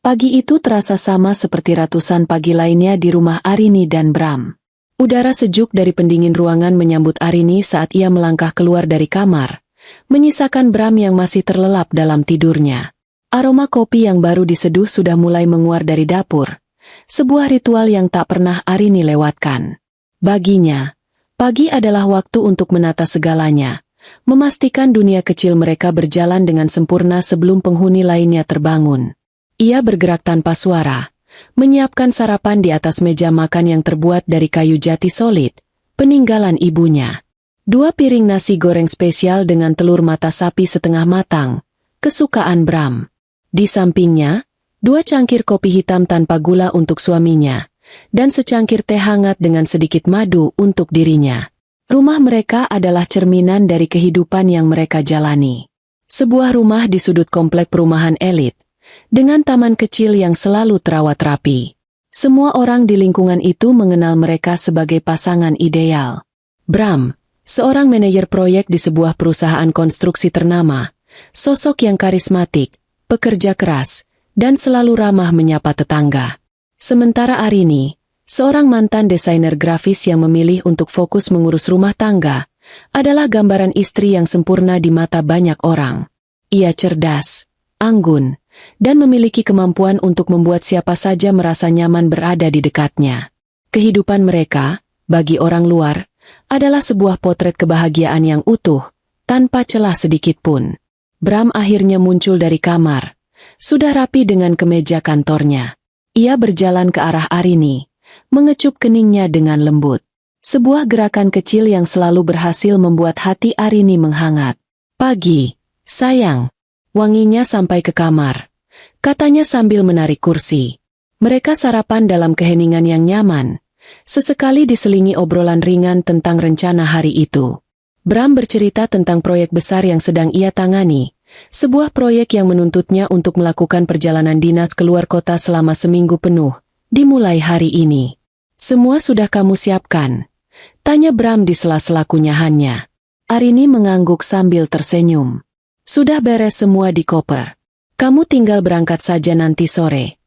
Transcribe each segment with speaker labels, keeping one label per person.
Speaker 1: Pagi itu terasa sama seperti ratusan pagi lainnya di rumah Arini dan Bram. Udara sejuk dari pendingin ruangan menyambut Arini saat ia melangkah keluar dari kamar, menyisakan Bram yang masih terlelap dalam tidurnya. Aroma kopi yang baru diseduh sudah mulai menguar dari dapur, sebuah ritual yang tak pernah Arini lewatkan. Baginya, pagi adalah waktu untuk menata segalanya, memastikan dunia kecil mereka berjalan dengan sempurna sebelum penghuni lainnya terbangun. Ia bergerak tanpa suara, menyiapkan sarapan di atas meja makan yang terbuat dari kayu jati solid, peninggalan ibunya. 2 piring nasi goreng spesial dengan telur mata sapi setengah matang, kesukaan Bram. Di sampingnya, 2 cangkir kopi hitam tanpa gula untuk suaminya, dan secangkir teh hangat dengan sedikit madu untuk dirinya. Rumah mereka adalah cerminan dari kehidupan yang mereka jalani. Sebuah rumah di sudut komplek perumahan elit, dengan taman kecil yang selalu terawat rapi. Semua orang di lingkungan itu mengenal mereka sebagai pasangan ideal. Bram, seorang manajer proyek di sebuah perusahaan konstruksi ternama, sosok yang karismatik, pekerja keras, dan selalu ramah menyapa tetangga. Sementara Arini, seorang mantan desainer grafis yang memilih untuk fokus mengurus rumah tangga, adalah gambaran istri yang sempurna di mata banyak orang. Ia cerdas, anggun, dan memiliki kemampuan untuk membuat siapa saja merasa nyaman berada di dekatnya. Kehidupan mereka, bagi orang luar, adalah sebuah potret kebahagiaan yang utuh, tanpa celah sedikit pun. Bram akhirnya muncul dari kamar, sudah rapi dengan kemeja kantornya. Ia berjalan ke arah Arini, mengecup keningnya dengan lembut. Sebuah gerakan kecil yang selalu berhasil membuat hati Arini menghangat. "Pagi, sayang." Wanginya sampai ke kamar, katanya sambil menarik kursi. Mereka sarapan dalam keheningan yang nyaman, sesekali diselingi obrolan ringan tentang rencana hari itu. Bram bercerita tentang proyek besar yang sedang ia tangani, sebuah proyek yang menuntutnya untuk melakukan perjalanan dinas keluar kota selama seminggu penuh, dimulai hari ini. "Semua sudah kamu siapkan?" tanya Bram di sela-sela kunyahannya. Arini mengangguk sambil tersenyum. "Sudah beres semua di koper. Kamu tinggal berangkat saja nanti sore."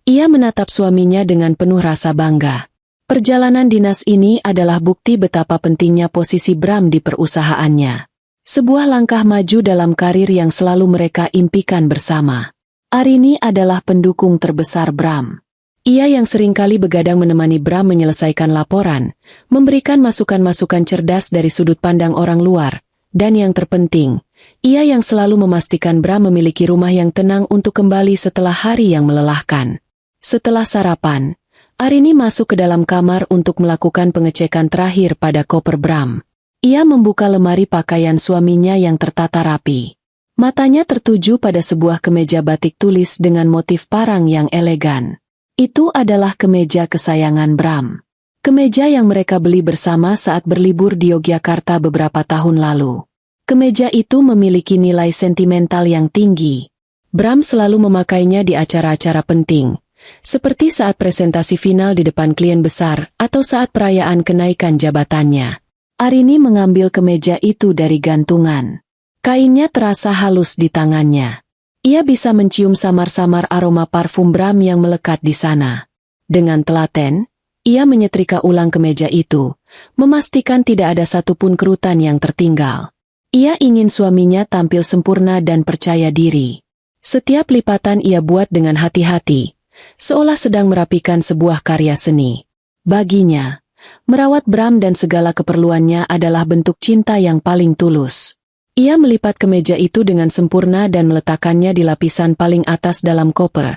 Speaker 1: Ia menatap suaminya dengan penuh rasa bangga. Perjalanan dinas ini adalah bukti betapa pentingnya posisi Bram di perusahaannya. Sebuah langkah maju dalam karir yang selalu mereka impikan bersama. Arini adalah pendukung terbesar Bram. Ia yang seringkali begadang menemani Bram menyelesaikan laporan, memberikan masukan-masukan cerdas dari sudut pandang orang luar, dan yang terpenting, ia yang selalu memastikan Bram memiliki rumah yang tenang untuk kembali setelah hari yang melelahkan. Setelah sarapan, Arini masuk ke dalam kamar untuk melakukan pengecekan terakhir pada koper Bram. Ia membuka lemari pakaian suaminya yang tertata rapi. Matanya tertuju pada sebuah kemeja batik tulis dengan motif parang yang elegan. Itu adalah kemeja kesayangan Bram. Kemeja yang mereka beli bersama saat berlibur di Yogyakarta beberapa tahun lalu. Kemeja itu memiliki nilai sentimental yang tinggi. Bram selalu memakainya di acara-acara penting, seperti saat presentasi final di depan klien besar atau saat perayaan kenaikan jabatannya. Arini mengambil kemeja itu dari gantungan. Kainnya terasa halus di tangannya. Ia bisa mencium samar-samar aroma parfum Bram yang melekat di sana. Dengan telaten, ia menyetrika ulang kemeja itu, memastikan tidak ada satupun kerutan yang tertinggal. Ia ingin suaminya tampil sempurna dan percaya diri. Setiap lipatan ia buat dengan hati-hati, seolah sedang merapikan sebuah karya seni. Baginya, merawat Bram dan segala keperluannya adalah bentuk cinta yang paling tulus. Ia melipat kemeja itu dengan sempurna dan meletakkannya di lapisan paling atas dalam koper,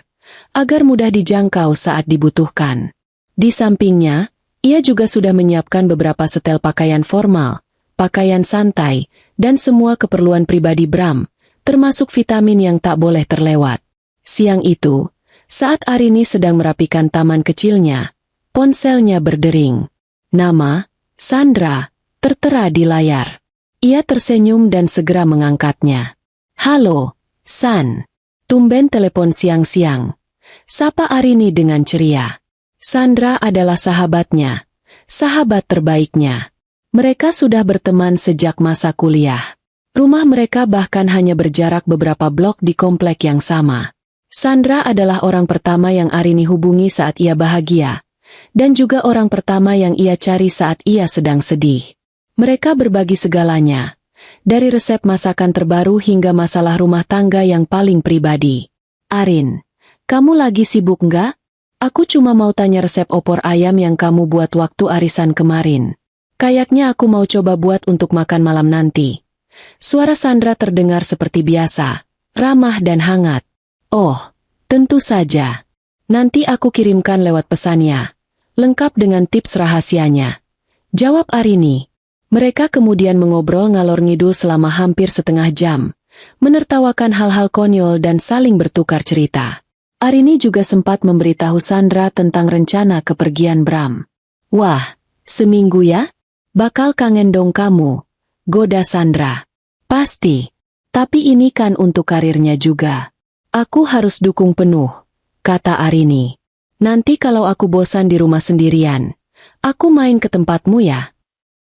Speaker 1: agar mudah dijangkau saat dibutuhkan. Di sampingnya, ia juga sudah menyiapkan beberapa setel pakaian formal, pakaian santai, dan semua keperluan pribadi Bram, termasuk vitamin yang tak boleh terlewat. Siang itu, saat Arini sedang merapikan taman kecilnya, ponselnya berdering. Nama, Sandra, tertera di layar. Ia tersenyum dan segera mengangkatnya. "Halo, San." Tumben telepon siang-siang. Sapa Arini dengan ceria. Sandra adalah sahabatnya, sahabat terbaiknya. Mereka sudah berteman sejak masa kuliah. Rumah mereka bahkan hanya berjarak beberapa blok di komplek yang sama. Sandra adalah orang pertama yang Arini hubungi saat ia bahagia, dan juga orang pertama yang ia cari saat ia sedang sedih. Mereka berbagi segalanya, dari resep masakan terbaru hingga masalah rumah tangga yang paling pribadi. Arin, kamu lagi sibuk nggak? Aku cuma mau tanya resep opor ayam yang kamu buat waktu arisan kemarin. Kayaknya aku mau coba buat untuk makan malam nanti. Suara Sandra terdengar seperti biasa, ramah dan hangat. Oh, tentu saja. Nanti aku kirimkan lewat pesannya, lengkap dengan tips rahasianya. Jawab Arini. Mereka kemudian mengobrol ngalor ngidul selama hampir setengah jam, menertawakan hal-hal konyol dan saling bertukar cerita. Arini juga sempat memberitahu Sandra tentang rencana kepergian Bram. Wah, seminggu ya? Bakal kangen dong kamu, goda Sandra. Pasti. Tapi ini kan untuk karirnya juga. Aku harus dukung penuh, kata Arini. Nanti kalau aku bosan di rumah sendirian, aku main ke tempatmu ya.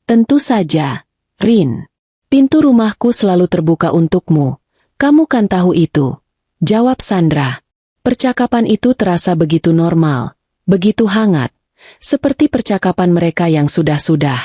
Speaker 1: Tentu saja, Rin. Pintu rumahku selalu terbuka untukmu. Kamu kan tahu itu, jawab Sandra. Percakapan itu terasa begitu normal, begitu hangat, seperti percakapan mereka yang sudah-sudah.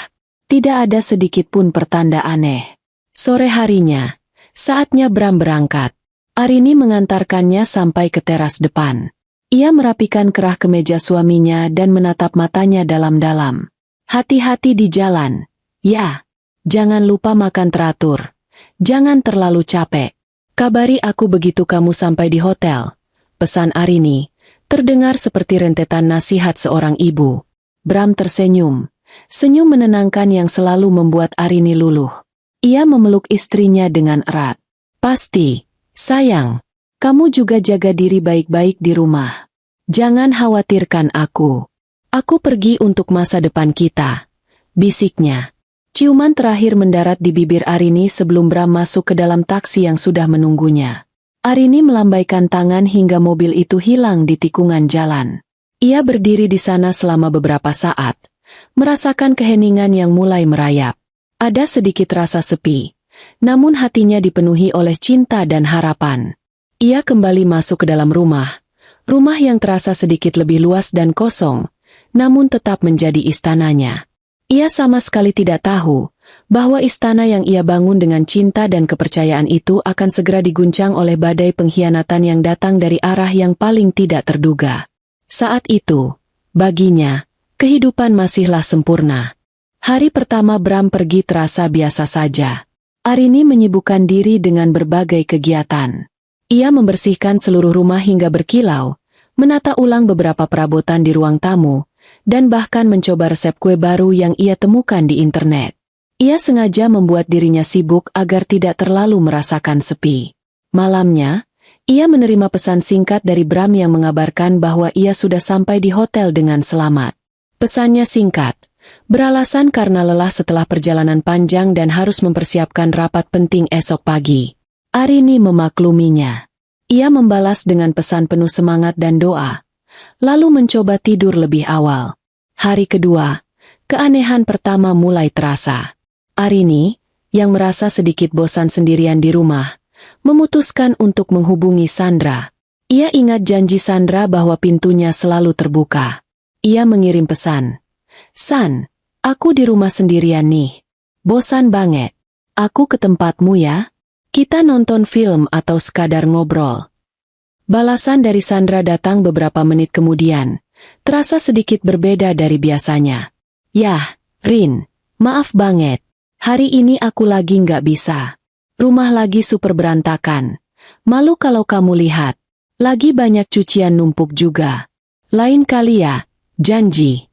Speaker 1: Tidak ada sedikit pun pertanda aneh. Sore harinya, saatnya Bram berangkat. Arini mengantarkannya sampai ke teras depan. Ia merapikan kerah kemeja suaminya dan menatap matanya dalam-dalam. Hati-hati di jalan. Ya, jangan lupa makan teratur. Jangan terlalu capek. Kabari aku begitu kamu sampai di hotel. Pesan Arini, terdengar seperti rentetan nasihat seorang ibu. Bram tersenyum. Senyum menenangkan yang selalu membuat Arini luluh. Ia memeluk istrinya dengan erat. Pasti. Sayang, kamu juga jaga diri baik-baik di rumah. Jangan khawatirkan aku. Aku pergi untuk masa depan kita, bisiknya. Ciuman terakhir mendarat di bibir Arini sebelum Bram masuk ke dalam taksi yang sudah menunggunya. Arini melambaikan tangan hingga mobil itu hilang di tikungan jalan. Ia berdiri di sana selama beberapa saat, merasakan keheningan yang mulai merayap. Ada sedikit rasa sepi. Namun hatinya dipenuhi oleh cinta dan harapan. Ia kembali masuk ke dalam rumah yang terasa sedikit lebih luas dan kosong, namun tetap menjadi istananya. Ia sama sekali tidak tahu bahwa istana yang ia bangun dengan cinta dan kepercayaan itu akan segera diguncang oleh badai pengkhianatan yang datang dari arah yang paling tidak terduga. Saat itu, baginya, kehidupan masihlah sempurna. Hari pertama Bram pergi terasa biasa saja. Arini menyibukkan diri dengan berbagai kegiatan. Ia membersihkan seluruh rumah hingga berkilau, menata ulang beberapa perabotan di ruang tamu, dan bahkan mencoba resep kue baru yang ia temukan di internet. Ia sengaja membuat dirinya sibuk agar tidak terlalu merasakan sepi. Malamnya, ia menerima pesan singkat dari Bram yang mengabarkan bahwa ia sudah sampai di hotel dengan selamat. Pesannya singkat. Beralasan karena lelah setelah perjalanan panjang dan harus mempersiapkan rapat penting esok pagi. Arini memakluminya. Ia membalas dengan pesan penuh semangat dan doa, lalu mencoba tidur lebih awal. Hari kedua, keanehan pertama mulai terasa. Arini, yang merasa sedikit bosan sendirian di rumah, memutuskan untuk menghubungi Sandra. Ia ingat janji Sandra bahwa pintunya selalu terbuka. Ia mengirim pesan. San, aku di rumah sendirian nih. Bosan banget. Aku ke tempatmu ya. Kita nonton film atau sekadar ngobrol. Balasan dari Sandra datang beberapa menit kemudian. Terasa sedikit berbeda dari biasanya. Yah, Rin, maaf banget. Hari ini aku lagi nggak bisa. Rumah lagi super berantakan. Malu kalau kamu lihat. Lagi banyak cucian numpuk juga. Lain kali ya, janji.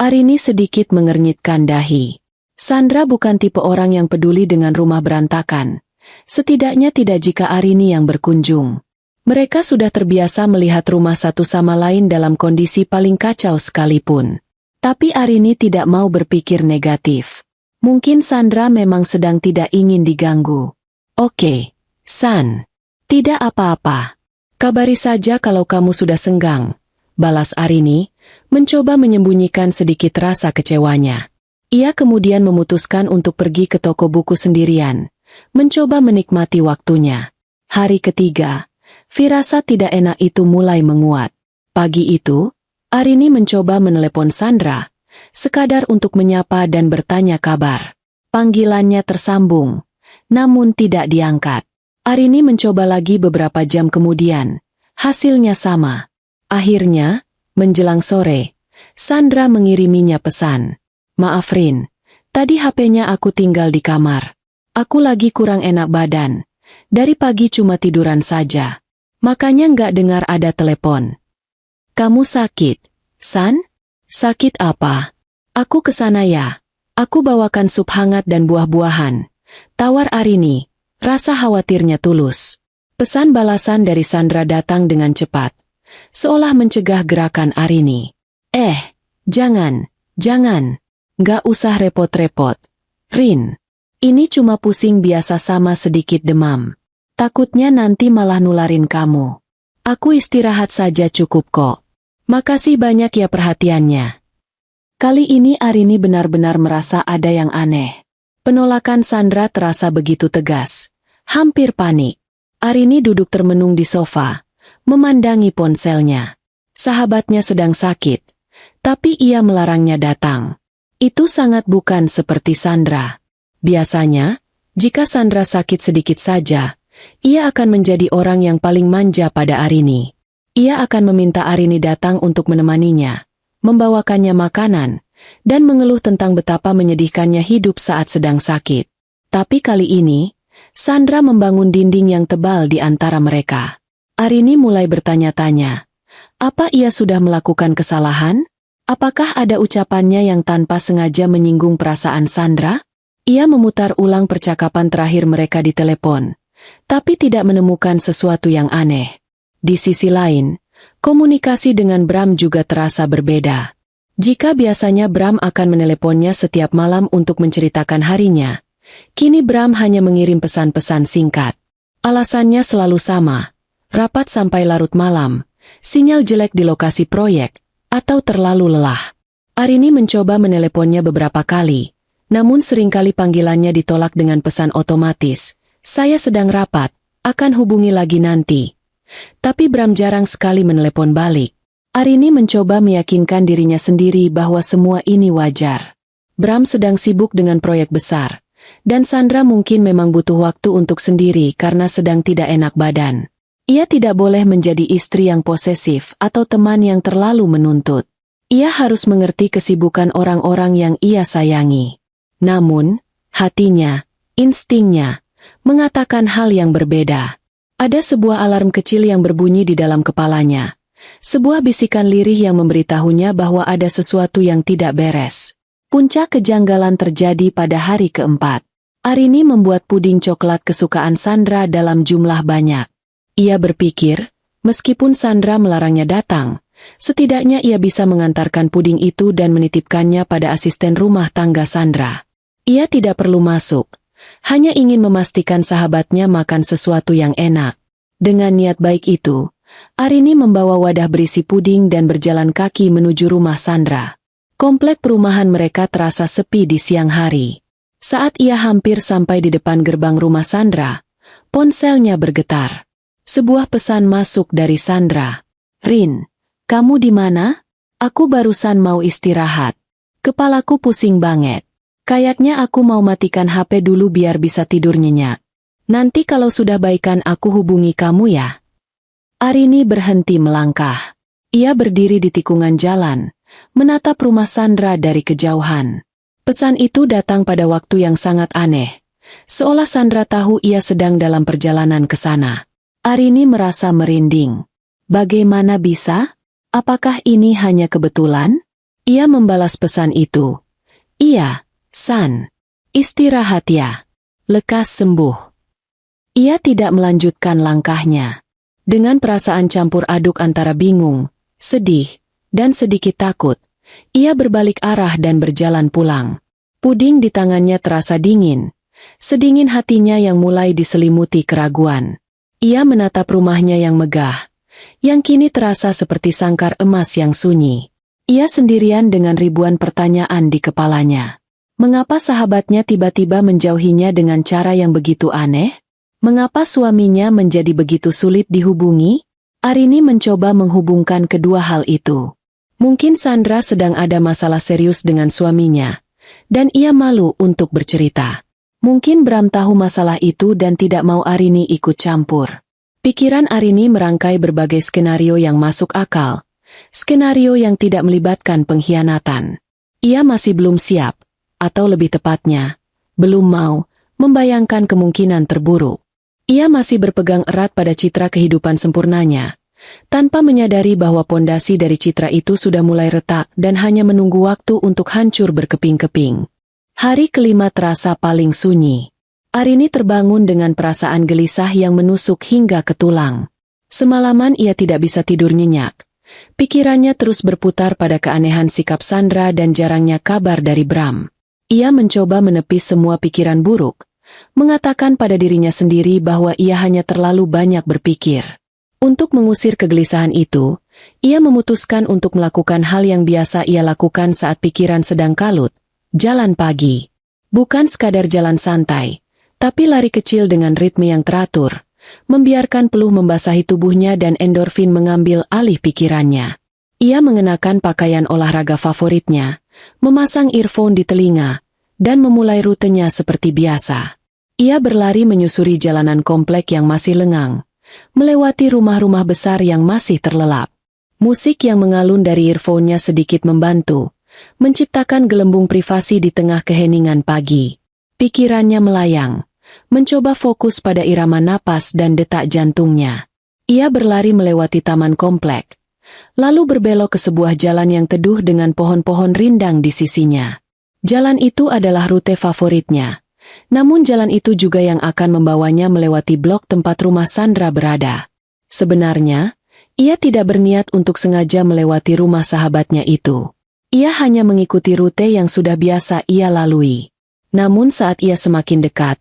Speaker 1: Arini sedikit mengernyitkan dahi. Sandra bukan tipe orang yang peduli dengan rumah berantakan. Setidaknya tidak jika Arini yang berkunjung. Mereka sudah terbiasa melihat rumah satu sama lain dalam kondisi paling kacau sekalipun. Tapi Arini tidak mau berpikir negatif. Mungkin Sandra memang sedang tidak ingin diganggu. Oke, San. Tidak apa-apa. Kabari saja kalau kamu sudah senggang, balas Arini, mencoba menyembunyikan sedikit rasa kecewanya. Ia kemudian memutuskan untuk pergi ke toko buku sendirian, mencoba menikmati waktunya. Hari ketiga, Firasat tidak enak itu mulai menguat. Pagi itu, Arini mencoba menelepon Sandra, sekadar untuk menyapa dan bertanya kabar. Panggilannya tersambung, namun tidak diangkat. Arini mencoba lagi beberapa jam kemudian. Hasilnya sama. Akhirnya, menjelang sore, Sandra mengiriminya pesan. Maaf Rin, tadi HP-nya aku tinggal di kamar. Aku lagi kurang enak badan. Dari pagi cuma tiduran saja. Makanya nggak dengar ada telepon. Kamu sakit, San? Sakit apa? Aku kesana ya. Aku bawakan sup hangat dan buah-buahan. Tawar Arini, rasa khawatirnya tulus. Pesan balasan dari Sandra datang dengan cepat, seolah mencegah gerakan Arini. Jangan. Nggak usah repot-repot. Rin, ini cuma pusing biasa sama sedikit demam. Takutnya nanti malah nularin kamu. Aku istirahat saja cukup kok. Makasih banyak ya perhatiannya. Kali ini Arini benar-benar merasa ada yang aneh. Penolakan Sandra terasa begitu tegas. Hampir panik. Arini duduk termenung di sofa, memandangi ponselnya. Sahabatnya sedang sakit, tapi ia melarangnya datang. Itu sangat bukan seperti Sandra. Biasanya, jika Sandra sakit sedikit saja, ia akan menjadi orang yang paling manja pada Arini. Ia akan meminta Arini datang untuk menemaninya, membawakannya makanan, dan mengeluh tentang betapa menyedihkannya hidup saat sedang sakit. Tapi kali ini, Sandra membangun dinding yang tebal di antara mereka. Arini mulai bertanya-tanya, apa ia sudah melakukan kesalahan? Apakah ada ucapannya yang tanpa sengaja menyinggung perasaan Sandra? Ia memutar ulang percakapan terakhir mereka di telepon, tapi tidak menemukan sesuatu yang aneh. Di sisi lain, komunikasi dengan Bram juga terasa berbeda. Jika biasanya Bram akan meneleponnya setiap malam untuk menceritakan harinya, kini Bram hanya mengirim pesan-pesan singkat. Alasannya selalu sama, rapat sampai larut malam, sinyal jelek di lokasi proyek, atau terlalu lelah. Arini mencoba meneleponnya beberapa kali, namun seringkali panggilannya ditolak dengan pesan otomatis, saya sedang rapat, akan hubungi lagi nanti. Tapi Bram jarang sekali menelepon balik. Arini mencoba meyakinkan dirinya sendiri bahwa semua ini wajar. Bram sedang sibuk dengan proyek besar, dan Sandra mungkin memang butuh waktu untuk sendiri karena sedang tidak enak badan. Ia tidak boleh menjadi istri yang posesif atau teman yang terlalu menuntut. Ia harus mengerti kesibukan orang-orang yang ia sayangi. Namun, hatinya, instingnya, mengatakan hal yang berbeda. Ada sebuah alarm kecil yang berbunyi di dalam kepalanya. Sebuah bisikan lirih yang memberitahunya bahwa ada sesuatu yang tidak beres. Puncak kejanggalan terjadi pada hari keempat. Arini membuat puding coklat kesukaan Sandra dalam jumlah banyak. Ia berpikir, meskipun Sandra melarangnya datang, setidaknya ia bisa mengantarkan puding itu dan menitipkannya pada asisten rumah tangga Sandra. Ia tidak perlu masuk. Hanya ingin memastikan sahabatnya makan sesuatu yang enak. Dengan niat baik itu, Arini membawa wadah berisi puding dan berjalan kaki menuju rumah Sandra. Komplek perumahan mereka terasa sepi di siang hari. Saat ia hampir sampai di depan gerbang rumah Sandra, ponselnya bergetar. Sebuah pesan masuk dari Sandra. Rin, kamu di mana? Aku barusan mau istirahat. Kepalaku pusing banget. Kayaknya aku mau matikan HP dulu biar bisa tidur nyenyak. Nanti kalau sudah baikan aku hubungi kamu ya. Arini berhenti melangkah. Ia berdiri di tikungan jalan, menatap rumah Sandra dari kejauhan. Pesan itu datang pada waktu yang sangat aneh. Seolah Sandra tahu ia sedang dalam perjalanan ke sana. Arini merasa merinding. Bagaimana bisa? Apakah ini hanya kebetulan? Ia membalas pesan itu. Iya. San, istirahat ya. Lekas sembuh. Ia tidak melanjutkan langkahnya. Dengan perasaan campur aduk antara bingung, sedih, dan sedikit takut, ia berbalik arah dan berjalan pulang. Puding di tangannya terasa dingin, sedingin hatinya yang mulai diselimuti keraguan. Ia menatap rumahnya yang megah, yang kini terasa seperti sangkar emas yang sunyi. Ia sendirian dengan ribuan pertanyaan di kepalanya. Mengapa sahabatnya tiba-tiba menjauhinya dengan cara yang begitu aneh? Mengapa suaminya menjadi begitu sulit dihubungi? Arini mencoba menghubungkan kedua hal itu. Mungkin Sandra sedang ada masalah serius dengan suaminya, dan ia malu untuk bercerita. Mungkin Bram tahu masalah itu dan tidak mau Arini ikut campur. Pikiran Arini merangkai berbagai skenario yang masuk akal, skenario yang tidak melibatkan pengkhianatan. Ia masih belum siap, atau lebih tepatnya, belum mau, membayangkan kemungkinan terburuk. Ia masih berpegang erat pada citra kehidupan sempurnanya, tanpa menyadari bahwa pondasi dari citra itu sudah mulai retak dan hanya menunggu waktu untuk hancur berkeping-keping. Hari kelima terasa paling sunyi. Arini terbangun dengan perasaan gelisah yang menusuk hingga ke tulang. Semalaman ia tidak bisa tidur nyenyak. Pikirannya terus berputar pada keanehan sikap Sandra dan jarangnya kabar dari Bram. Ia mencoba menepis semua pikiran buruk, mengatakan pada dirinya sendiri bahwa ia hanya terlalu banyak berpikir. Untuk mengusir kegelisahan itu, ia memutuskan untuk melakukan hal yang biasa ia lakukan saat pikiran sedang kalut, jalan pagi. Bukan sekadar jalan santai, tapi lari kecil dengan ritme yang teratur, membiarkan peluh membasahi tubuhnya dan endorfin mengambil alih pikirannya. Ia mengenakan pakaian olahraga favoritnya, memasang earphone di telinga, dan memulai rutenya seperti biasa. Ia berlari menyusuri jalanan komplek yang masih lengang, melewati rumah-rumah besar yang masih terlelap. Musik yang mengalun dari earphone-nya sedikit membantu, menciptakan gelembung privasi di tengah keheningan pagi. Pikirannya melayang, mencoba fokus pada irama napas dan detak jantungnya. Ia berlari melewati taman komplek, lalu berbelok ke sebuah jalan yang teduh dengan pohon-pohon rindang di sisinya. Jalan itu adalah rute favoritnya. Namun jalan itu juga yang akan membawanya melewati blok tempat rumah Sandra berada. Sebenarnya, ia tidak berniat untuk sengaja melewati rumah sahabatnya itu. Ia hanya mengikuti rute yang sudah biasa ia lalui. Namun saat ia semakin dekat,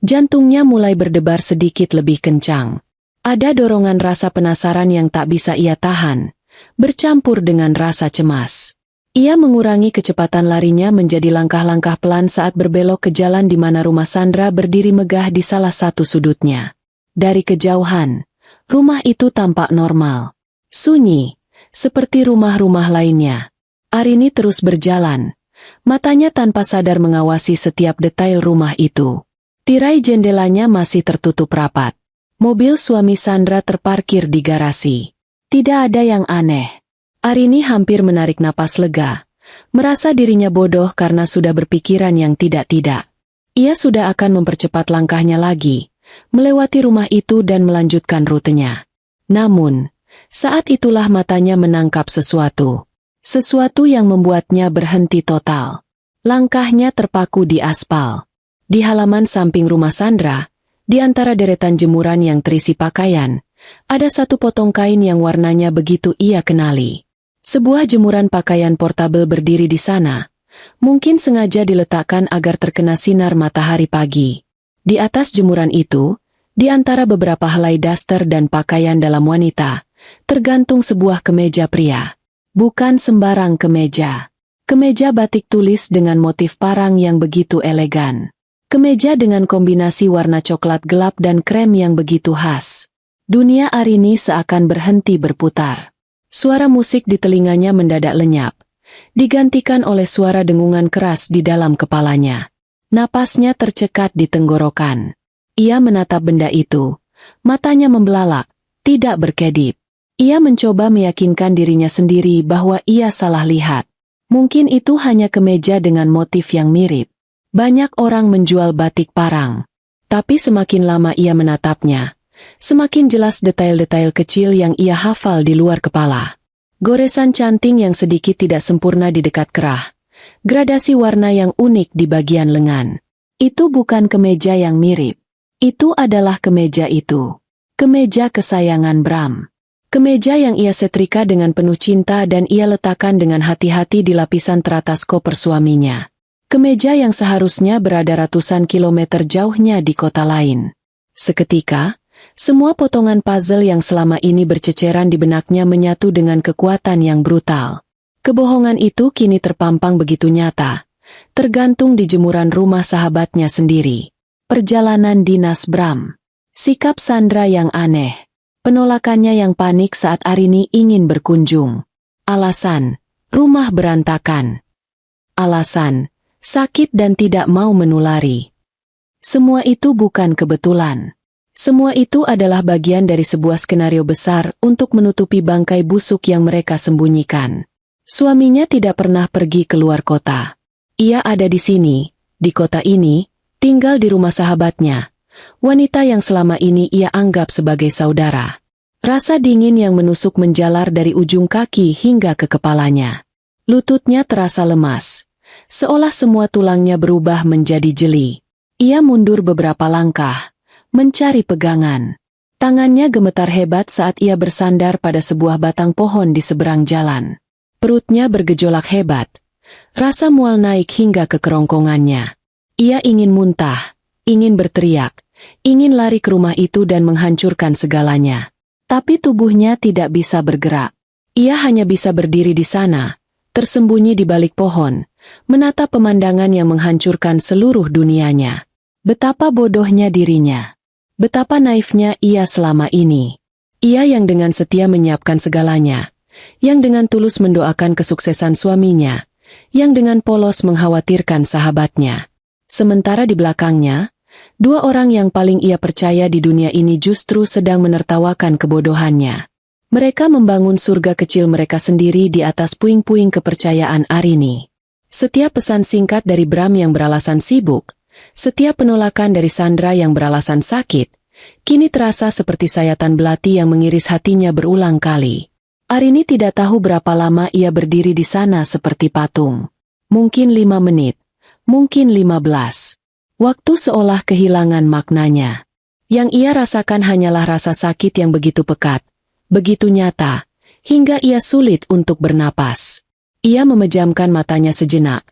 Speaker 1: jantungnya mulai berdebar sedikit lebih kencang. Ada dorongan rasa penasaran yang tak bisa ia tahan, bercampur dengan rasa cemas. Ia mengurangi kecepatan larinya menjadi langkah-langkah pelan saat berbelok ke jalan di mana rumah Sandra berdiri megah di salah satu sudutnya. Dari kejauhan, rumah itu tampak normal, sunyi, seperti rumah-rumah lainnya. Arini terus berjalan, matanya tanpa sadar mengawasi setiap detail rumah itu. Tirai jendelanya masih tertutup rapat. Mobil suami Sandra terparkir di garasi. Tidak ada yang aneh. Arini hampir menarik napas lega, merasa dirinya bodoh karena sudah berpikiran yang tidak-tidak. Ia sudah akan mempercepat langkahnya lagi, melewati rumah itu dan melanjutkan rutenya. Namun, saat itulah matanya menangkap sesuatu. Sesuatu yang membuatnya berhenti total. Langkahnya terpaku di aspal. Di halaman samping rumah Sandra, di antara deretan jemuran yang terisi pakaian, ada satu potong kain yang warnanya begitu ia kenali. Sebuah jemuran pakaian portabel berdiri di sana, mungkin sengaja diletakkan agar terkena sinar matahari pagi. Di atas jemuran itu, di antara beberapa helai daster dan pakaian dalam wanita, tergantung sebuah kemeja pria. Bukan sembarang kemeja. Kemeja batik tulis dengan motif parang yang begitu elegan. Kemeja dengan kombinasi warna coklat gelap dan krem yang begitu khas. Dunia Arini seakan berhenti berputar. Suara musik di telinganya mendadak lenyap, digantikan oleh suara dengungan keras di dalam kepalanya. Napasnya tercekat di tenggorokan. Ia menatap benda itu, matanya membelalak, tidak berkedip. Ia mencoba meyakinkan dirinya sendiri bahwa ia salah lihat. Mungkin itu hanya kemeja dengan motif yang mirip. Banyak orang menjual batik parang. Tapi semakin lama ia menatapnya, semakin jelas detail-detail kecil yang ia hafal di luar kepala. Goresan canting yang sedikit tidak sempurna di dekat kerah. Gradasi warna yang unik di bagian lengan. Itu bukan kemeja yang mirip. Itu adalah kemeja itu. Kemeja kesayangan Bram. Kemeja yang ia setrika dengan penuh cinta dan ia letakkan dengan hati-hati di lapisan teratas koper suaminya. Kemeja yang seharusnya berada ratusan kilometer jauhnya di kota lain. Seketika, semua potongan puzzle yang selama ini berceceran di benaknya menyatu dengan kekuatan yang brutal. Kebohongan itu kini terpampang begitu nyata, tergantung di jemuran rumah sahabatnya sendiri. Perjalanan dinas Bram. Sikap Sandra yang aneh. Penolakannya yang panik saat Arini ingin berkunjung. Alasan, rumah berantakan. Alasan, sakit dan tidak mau menulari. Semua itu bukan kebetulan. Semua itu adalah bagian dari sebuah skenario besar untuk menutupi bangkai busuk yang mereka sembunyikan. Suaminya tidak pernah pergi keluar kota. Ia ada di sini, di kota ini, tinggal di rumah sahabatnya. Wanita yang selama ini ia anggap sebagai saudara. Rasa dingin yang menusuk menjalar dari ujung kaki hingga ke kepalanya. Lututnya terasa lemas, seolah semua tulangnya berubah menjadi jeli. Ia mundur beberapa langkah, mencari pegangan. Tangannya gemetar hebat saat ia bersandar pada sebuah batang pohon di seberang jalan. Perutnya bergejolak hebat. Rasa mual naik hingga ke kerongkongannya. Ia ingin muntah, ingin berteriak, ingin lari ke rumah itu dan menghancurkan segalanya. Tapi tubuhnya tidak bisa bergerak. Ia hanya bisa berdiri di sana, tersembunyi di balik pohon, menatap pemandangan yang menghancurkan seluruh dunianya. Betapa bodohnya dirinya. Betapa naifnya ia selama ini. Ia yang dengan setia menyiapkan segalanya, yang dengan tulus mendoakan kesuksesan suaminya, yang dengan polos mengkhawatirkan sahabatnya. Sementara di belakangnya, dua orang yang paling ia percaya di dunia ini justru sedang menertawakan kebodohannya. Mereka membangun surga kecil mereka sendiri di atas puing-puing kepercayaan Arini. Setiap pesan singkat dari Bram yang beralasan sibuk, setiap penolakan dari Sandra yang beralasan sakit, kini terasa seperti sayatan belati yang mengiris hatinya berulang kali. Arini tidak tahu berapa lama ia berdiri di sana seperti patung. Mungkin 5 menit, mungkin 15. Waktu seolah kehilangan maknanya. Yang ia rasakan hanyalah rasa sakit yang begitu pekat, begitu nyata, hingga ia sulit untuk bernapas. Ia memejamkan matanya sejenak,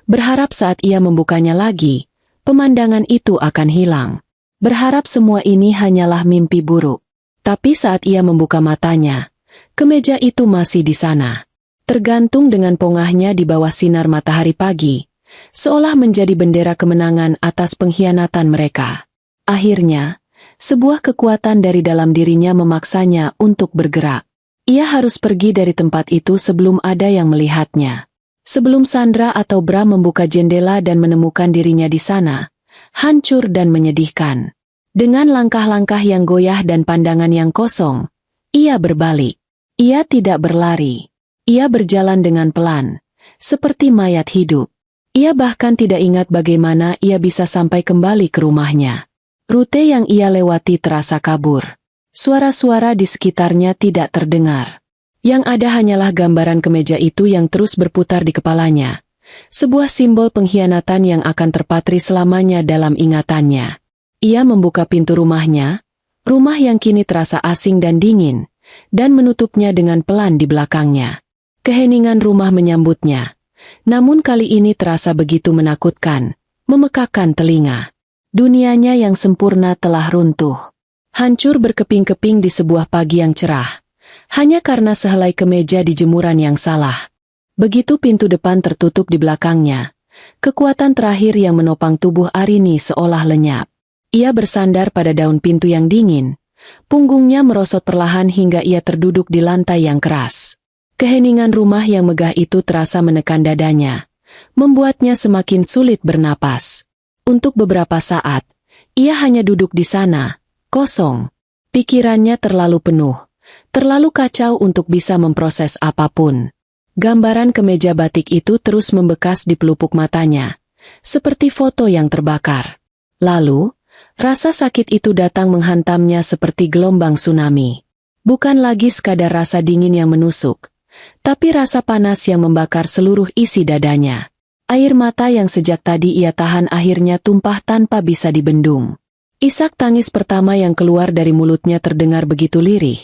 Speaker 1: berharap saat ia membukanya lagi, pemandangan itu akan hilang. Berharap semua ini hanyalah mimpi buruk. Tapi saat ia membuka matanya, kemeja itu masih di sana. Tergantung dengan pongahnya di bawah sinar matahari pagi, seolah menjadi bendera kemenangan atas pengkhianatan mereka. Akhirnya, sebuah kekuatan dari dalam dirinya memaksanya untuk bergerak. Ia harus pergi dari tempat itu sebelum ada yang melihatnya. Sebelum Sandra atau Bram membuka jendela dan menemukan dirinya di sana, hancur dan menyedihkan. Dengan langkah-langkah yang goyah dan pandangan yang kosong, ia berbalik. Ia tidak berlari. Ia berjalan dengan pelan, seperti mayat hidup. Ia bahkan tidak ingat bagaimana ia bisa sampai kembali ke rumahnya. Rute yang ia lewati terasa kabur. Suara-suara di sekitarnya tidak terdengar. Yang ada hanyalah gambaran kemeja itu yang terus berputar di kepalanya. Sebuah simbol pengkhianatan yang akan terpatri selamanya dalam ingatannya. Ia membuka pintu rumahnya, rumah yang kini terasa asing dan dingin, dan menutupnya dengan pelan di belakangnya. Keheningan rumah menyambutnya. Namun kali ini terasa begitu menakutkan, memekakkan telinga. Dunianya yang sempurna telah runtuh. Hancur berkeping-keping di sebuah pagi yang cerah. Hanya karena sehelai kemeja di jemuran yang salah. Begitu pintu depan tertutup di belakangnya, kekuatan terakhir yang menopang tubuh Arini seolah lenyap. Ia bersandar pada daun pintu yang dingin. Punggungnya merosot perlahan hingga ia terduduk di lantai yang keras. Keheningan rumah yang megah itu terasa menekan dadanya, membuatnya semakin sulit bernapas. Untuk beberapa saat, ia hanya duduk di sana, kosong. Pikirannya terlalu penuh, terlalu kacau untuk bisa memproses apapun. Gambaran kemeja batik itu terus membekas di pelupuk matanya, seperti foto yang terbakar. Lalu, rasa sakit itu datang menghantamnya seperti gelombang tsunami. Bukan lagi sekadar rasa dingin yang menusuk, tapi rasa panas yang membakar seluruh isi dadanya. Air mata yang sejak tadi ia tahan akhirnya tumpah tanpa bisa dibendung. Isak tangis pertama yang keluar dari mulutnya terdengar begitu lirih,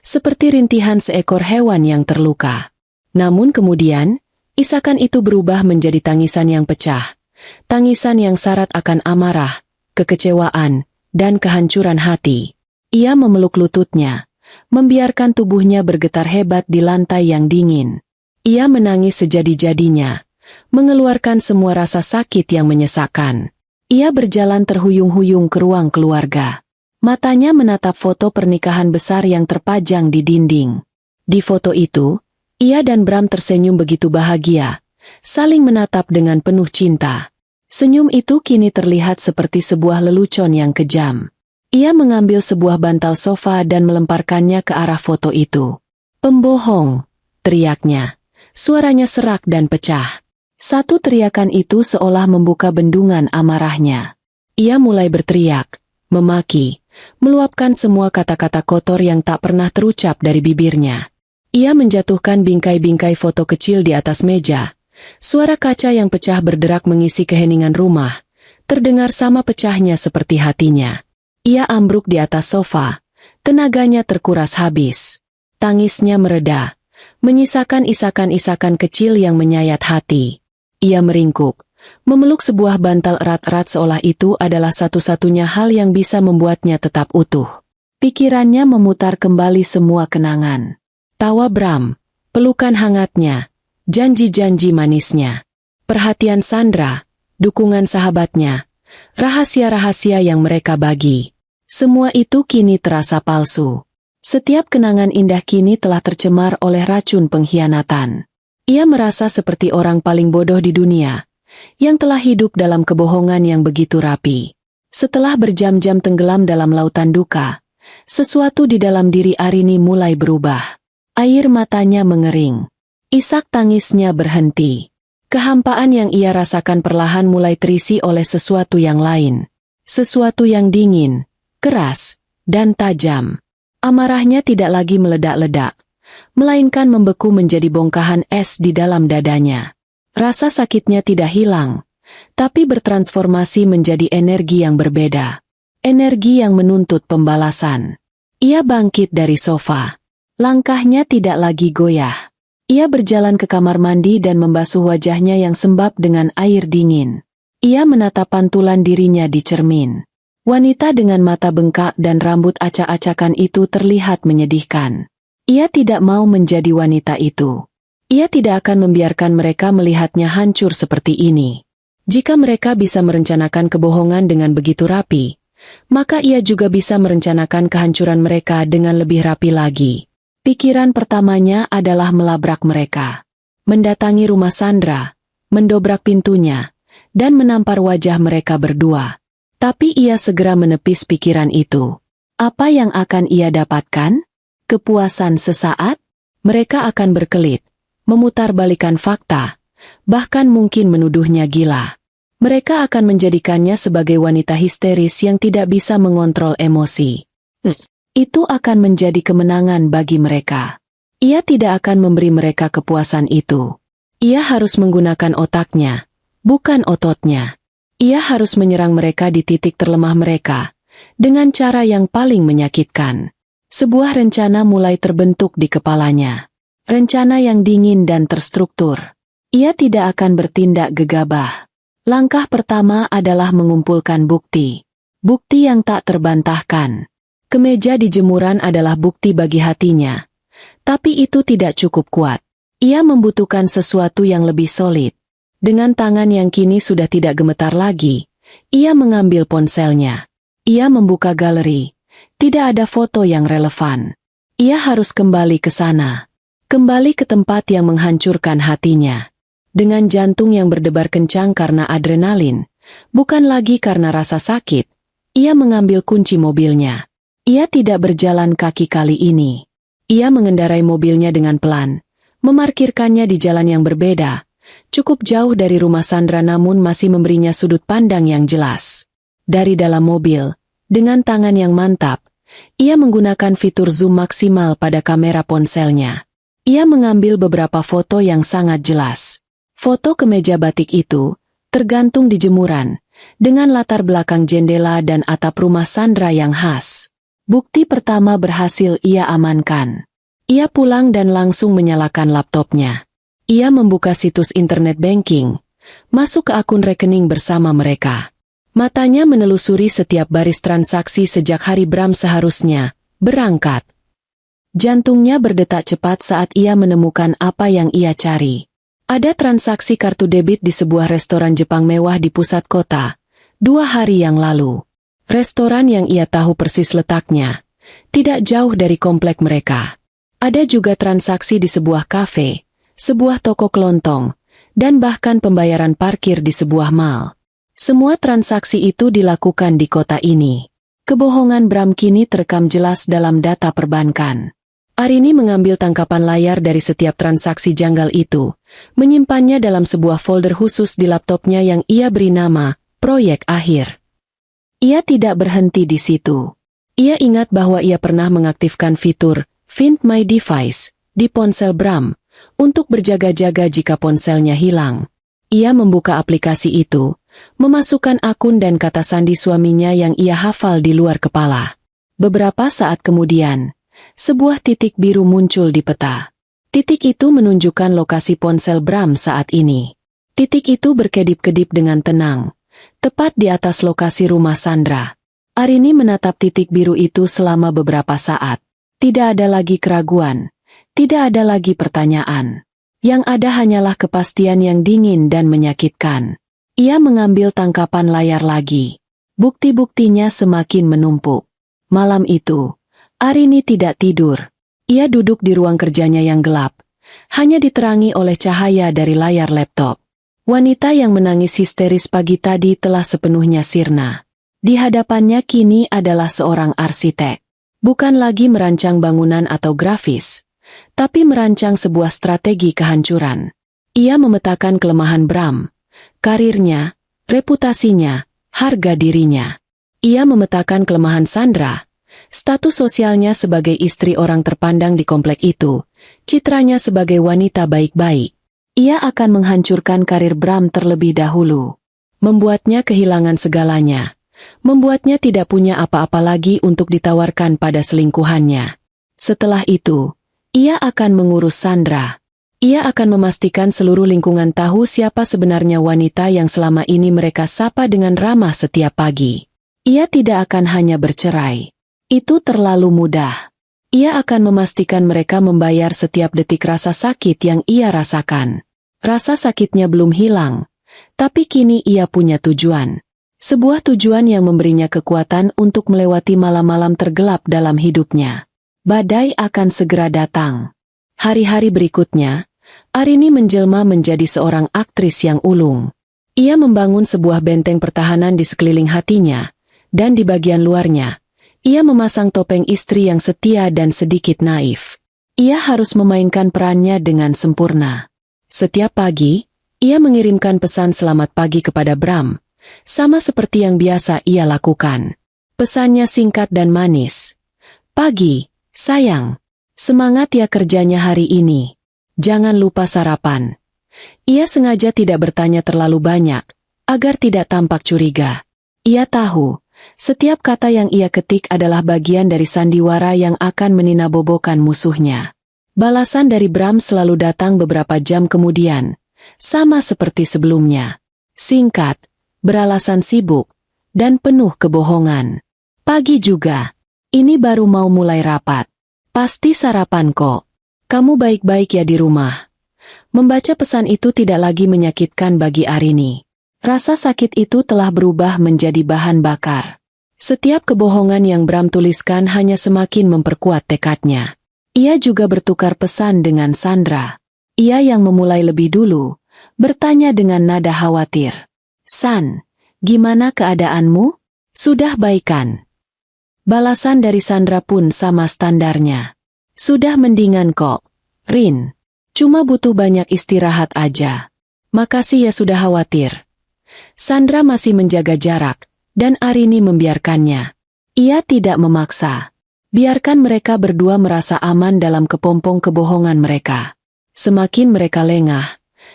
Speaker 1: seperti rintihan seekor hewan yang terluka. Namun kemudian, isakan itu berubah menjadi tangisan yang pecah. Tangisan yang syarat akan amarah, kekecewaan, dan kehancuran hati. Ia memeluk lututnya, membiarkan tubuhnya bergetar hebat di lantai yang dingin. Ia menangis sejadi-jadinya, mengeluarkan semua rasa sakit yang menyesakkan. Ia berjalan terhuyung-huyung ke ruang keluarga. Matanya menatap foto pernikahan besar yang terpajang di dinding. Di foto itu, ia dan Bram tersenyum begitu bahagia, saling menatap dengan penuh cinta. Senyum itu kini terlihat seperti sebuah lelucon yang kejam. Ia mengambil sebuah bantal sofa dan melemparkannya ke arah foto itu. "Pembohong!" teriaknya. Suaranya serak dan pecah. Satu teriakan itu seolah membuka bendungan amarahnya. Ia mulai berteriak, memaki, meluapkan semua kata-kata kotor yang tak pernah terucap dari bibirnya. Ia menjatuhkan bingkai-bingkai foto kecil di atas meja. Suara kaca yang pecah berderak mengisi keheningan rumah. Terdengar sama pecahnya seperti hatinya. Ia ambruk di atas sofa. Tenaganya terkuras habis. Tangisnya mereda, menyisakan isakan-isakan kecil yang menyayat hati. Ia meringkuk, memeluk sebuah bantal erat-erat seolah itu adalah satu-satunya hal yang bisa membuatnya tetap utuh. Pikirannya memutar kembali semua kenangan. Tawa Bram, pelukan hangatnya, janji-janji manisnya, perhatian Sandra, dukungan sahabatnya, rahasia-rahasia yang mereka bagi. Semua itu kini terasa palsu. Setiap kenangan indah kini telah tercemar oleh racun pengkhianatan. Ia merasa seperti orang paling bodoh di dunia, yang telah hidup dalam kebohongan yang begitu rapi. Setelah berjam-jam tenggelam dalam lautan duka, sesuatu di dalam diri Arini mulai berubah. Air matanya mengering. Isak tangisnya berhenti. Kehampaan yang ia rasakan perlahan mulai terisi oleh sesuatu yang lain. Sesuatu yang dingin, keras, dan tajam. Amarahnya tidak lagi meledak-ledak, melainkan membeku menjadi bongkahan es di dalam dadanya. Rasa sakitnya tidak hilang, tapi bertransformasi menjadi energi yang berbeda. Energi yang menuntut pembalasan. Ia bangkit dari sofa. Langkahnya tidak lagi goyah. Ia berjalan ke kamar mandi dan membasuh wajahnya yang sembab dengan air dingin. Ia menatap pantulan dirinya di cermin. Wanita dengan mata bengkak dan rambut acak-acakan itu terlihat menyedihkan. Ia tidak mau menjadi wanita itu. Ia tidak akan membiarkan mereka melihatnya hancur seperti ini. Jika mereka bisa merencanakan kebohongan dengan begitu rapi, maka ia juga bisa merencanakan kehancuran mereka dengan lebih rapi lagi. Pikiran pertamanya adalah melabrak mereka, mendatangi rumah Sandra, mendobrak pintunya, dan menampar wajah mereka berdua. Tapi ia segera menepis pikiran itu. Apa yang akan ia dapatkan? Kepuasan sesaat? Mereka akan berkelit, memutarbalikan fakta, bahkan mungkin menuduhnya gila. Mereka akan menjadikannya sebagai wanita histeris yang tidak bisa mengontrol emosi. Itu akan menjadi kemenangan bagi mereka. Ia tidak akan memberi mereka kepuasan itu. Ia harus menggunakan otaknya, bukan ototnya. Ia harus menyerang mereka di titik terlemah mereka, dengan cara yang paling menyakitkan. Sebuah rencana mulai terbentuk di kepalanya. Rencana yang dingin dan terstruktur. Ia tidak akan bertindak gegabah. Langkah pertama adalah mengumpulkan bukti. Bukti yang tak terbantahkan. Kemeja di jemuran adalah bukti bagi hatinya. Tapi itu tidak cukup kuat. Ia membutuhkan sesuatu yang lebih solid. Dengan tangan yang kini sudah tidak gemetar lagi, ia mengambil ponselnya. Ia membuka galeri. Tidak ada foto yang relevan. Ia harus kembali ke sana. Kembali ke tempat yang menghancurkan hatinya. Dengan jantung yang berdebar kencang karena adrenalin, bukan lagi karena rasa sakit, ia mengambil kunci mobilnya. Ia tidak berjalan kaki kali ini. Ia mengendarai mobilnya dengan pelan, memarkirkannya di jalan yang berbeda, cukup jauh dari rumah Sandra namun masih memberinya sudut pandang yang jelas. Dari dalam mobil, dengan tangan yang mantap, ia menggunakan fitur zoom maksimal pada kamera ponselnya. Ia mengambil beberapa foto yang sangat jelas. Foto kemeja batik itu tergantung di jemuran, dengan latar belakang jendela dan atap rumah Sandra yang khas. Bukti pertama berhasil ia amankan. Ia pulang dan langsung menyalakan laptopnya. Ia membuka situs internet banking, masuk ke akun rekening bersama mereka. Matanya menelusuri setiap baris transaksi sejak hari Bram seharusnya berangkat. Jantungnya berdetak cepat saat ia menemukan apa yang ia cari. Ada transaksi kartu debit di sebuah restoran Jepang mewah di pusat kota, 2 hari yang lalu. Restoran yang ia tahu persis letaknya, tidak jauh dari komplek mereka. Ada juga transaksi di sebuah kafe, sebuah toko kelontong, dan bahkan pembayaran parkir di sebuah mall. Semua transaksi itu dilakukan di kota ini. Kebohongan Bram kini terekam jelas dalam data perbankan. Arini mengambil tangkapan layar dari setiap transaksi janggal itu, menyimpannya dalam sebuah folder khusus di laptopnya yang ia beri nama Proyek Akhir. Ia tidak berhenti di situ. Ia ingat bahwa ia pernah mengaktifkan fitur Find My Device di ponsel Bram untuk berjaga-jaga jika ponselnya hilang. Ia membuka aplikasi itu, memasukkan akun dan kata sandi suaminya yang ia hafal di luar kepala. Beberapa saat kemudian, sebuah titik biru muncul di peta. Titik itu menunjukkan lokasi ponsel Bram saat ini. Titik itu berkedip-kedip dengan tenang, tepat di atas lokasi rumah Sandra. Arini menatap titik biru itu selama beberapa saat. Tidak ada lagi keraguan, tidak ada lagi pertanyaan. Yang ada hanyalah kepastian yang dingin dan menyakitkan. Ia mengambil tangkapan layar lagi. Bukti-buktinya semakin menumpuk. Malam itu, Arini tidak tidur. Ia duduk di ruang kerjanya yang gelap, hanya diterangi oleh cahaya dari layar laptop. Wanita yang menangis histeris pagi tadi telah sepenuhnya sirna. Di hadapannya kini adalah seorang arsitek. Bukan lagi merancang bangunan atau grafis, tapi merancang sebuah strategi kehancuran. Ia memetakan kelemahan Bram, karirnya, reputasinya, harga dirinya. Ia memetakan kelemahan Sandra, status sosialnya sebagai istri orang terpandang di komplek itu, citranya sebagai wanita baik-baik. Ia akan menghancurkan karir Bram terlebih dahulu, membuatnya kehilangan segalanya, membuatnya tidak punya apa-apa lagi untuk ditawarkan pada selingkuhannya. Setelah itu, ia akan mengurus Sandra. Ia akan memastikan seluruh lingkungan tahu siapa sebenarnya wanita yang selama ini mereka sapa dengan ramah setiap pagi. Ia tidak akan hanya bercerai. Itu terlalu mudah. Ia akan memastikan mereka membayar setiap detik rasa sakit yang ia rasakan. Rasa sakitnya belum hilang, tapi kini ia punya tujuan. Sebuah tujuan yang memberinya kekuatan untuk melewati malam-malam tergelap dalam hidupnya. Badai akan segera datang. Hari-hari berikutnya, Arini menjelma menjadi seorang aktris yang ulung. Ia membangun sebuah benteng pertahanan di sekeliling hatinya, dan di bagian luarnya, ia memasang topeng istri yang setia dan sedikit naif. Ia harus memainkan perannya dengan sempurna. Setiap pagi, ia mengirimkan pesan selamat pagi kepada Bram, sama seperti yang biasa ia lakukan. Pesannya singkat dan manis. Pagi, sayang. Semangat ya kerjanya hari ini. Jangan lupa sarapan. Ia sengaja tidak bertanya terlalu banyak, agar tidak tampak curiga. Ia tahu, setiap kata yang ia ketik adalah bagian dari sandiwara yang akan meninabobokan musuhnya. Balasan dari Bram selalu datang beberapa jam kemudian, sama seperti sebelumnya. Singkat, beralasan sibuk, dan penuh kebohongan. Pagi juga. Ini baru mau mulai rapat. Pasti sarapan kok. Kamu baik-baik ya di rumah. Membaca pesan itu tidak lagi menyakitkan bagi Arini. Rasa sakit itu telah berubah menjadi bahan bakar. Setiap kebohongan yang Bram tuliskan hanya semakin memperkuat tekadnya. Ia juga bertukar pesan dengan Sandra. Ia yang memulai lebih dulu, bertanya dengan nada khawatir. San, gimana keadaanmu? Sudah baikan? Balasan dari Sandra pun sama standarnya. Sudah mendingan kok, Rin. Cuma butuh banyak istirahat aja. Makasih ya sudah khawatir. Sandra masih menjaga jarak, dan Arini membiarkannya. Ia tidak memaksa. Biarkan mereka berdua merasa aman dalam kepompong kebohongan mereka. Semakin mereka lengah,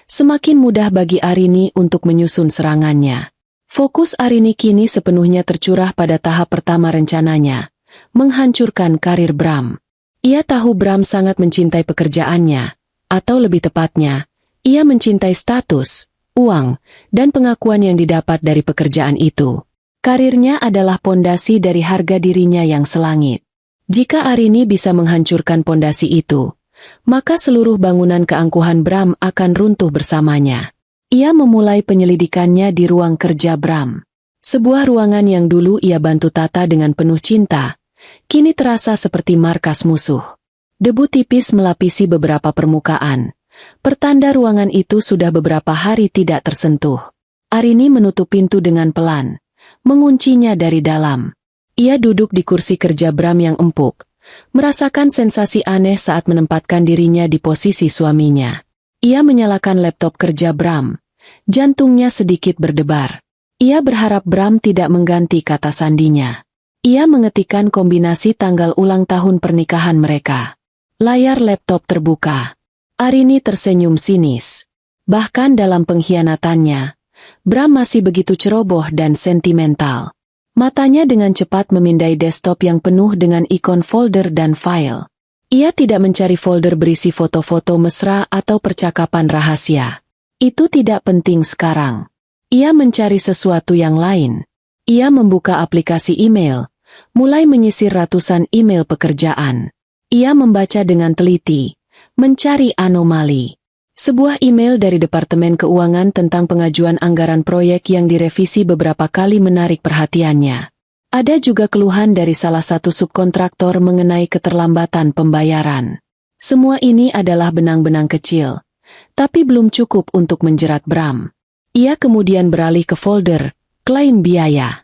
Speaker 1: semakin mudah bagi Arini untuk menyusun serangannya. Fokus Arini kini sepenuhnya tercurah pada tahap pertama rencananya, menghancurkan karir Bram. Ia tahu Bram sangat mencintai pekerjaannya, atau lebih tepatnya, ia mencintai status, uang, dan pengakuan yang didapat dari pekerjaan itu. Karirnya adalah pondasi dari harga dirinya yang selangit. Jika Arini bisa menghancurkan pondasi itu, maka seluruh bangunan keangkuhan Bram akan runtuh bersamanya. Ia memulai penyelidikannya di ruang kerja Bram. Sebuah ruangan yang dulu ia bantu tata dengan penuh cinta, kini terasa seperti markas musuh. Debu tipis melapisi beberapa permukaan. Pertanda ruangan itu sudah beberapa hari tidak tersentuh. Arini menutup pintu dengan pelan, menguncinya dari dalam. Ia duduk di kursi kerja Bram yang empuk, merasakan sensasi aneh saat menempatkan dirinya di posisi suaminya. Ia menyalakan laptop kerja Bram. Jantungnya sedikit berdebar. Ia berharap Bram tidak mengganti kata sandinya. Ia mengetikkan kombinasi tanggal ulang tahun pernikahan mereka. Layar laptop terbuka. Arini tersenyum sinis. Bahkan dalam pengkhianatannya, Bram masih begitu ceroboh dan sentimental. Matanya dengan cepat memindai desktop yang penuh dengan ikon folder dan file. Ia tidak mencari folder berisi foto-foto mesra atau percakapan rahasia. Itu tidak penting sekarang. Ia mencari sesuatu yang lain. Ia membuka aplikasi email, mulai menyisir ratusan email pekerjaan. Ia membaca dengan teliti, mencari anomali. Sebuah email dari Departemen Keuangan tentang pengajuan anggaran proyek yang direvisi beberapa kali menarik perhatiannya. Ada juga keluhan dari salah satu subkontraktor mengenai keterlambatan pembayaran. Semua ini adalah benang-benang kecil, tapi belum cukup untuk menjerat Bram. Ia kemudian beralih ke folder klaim biaya.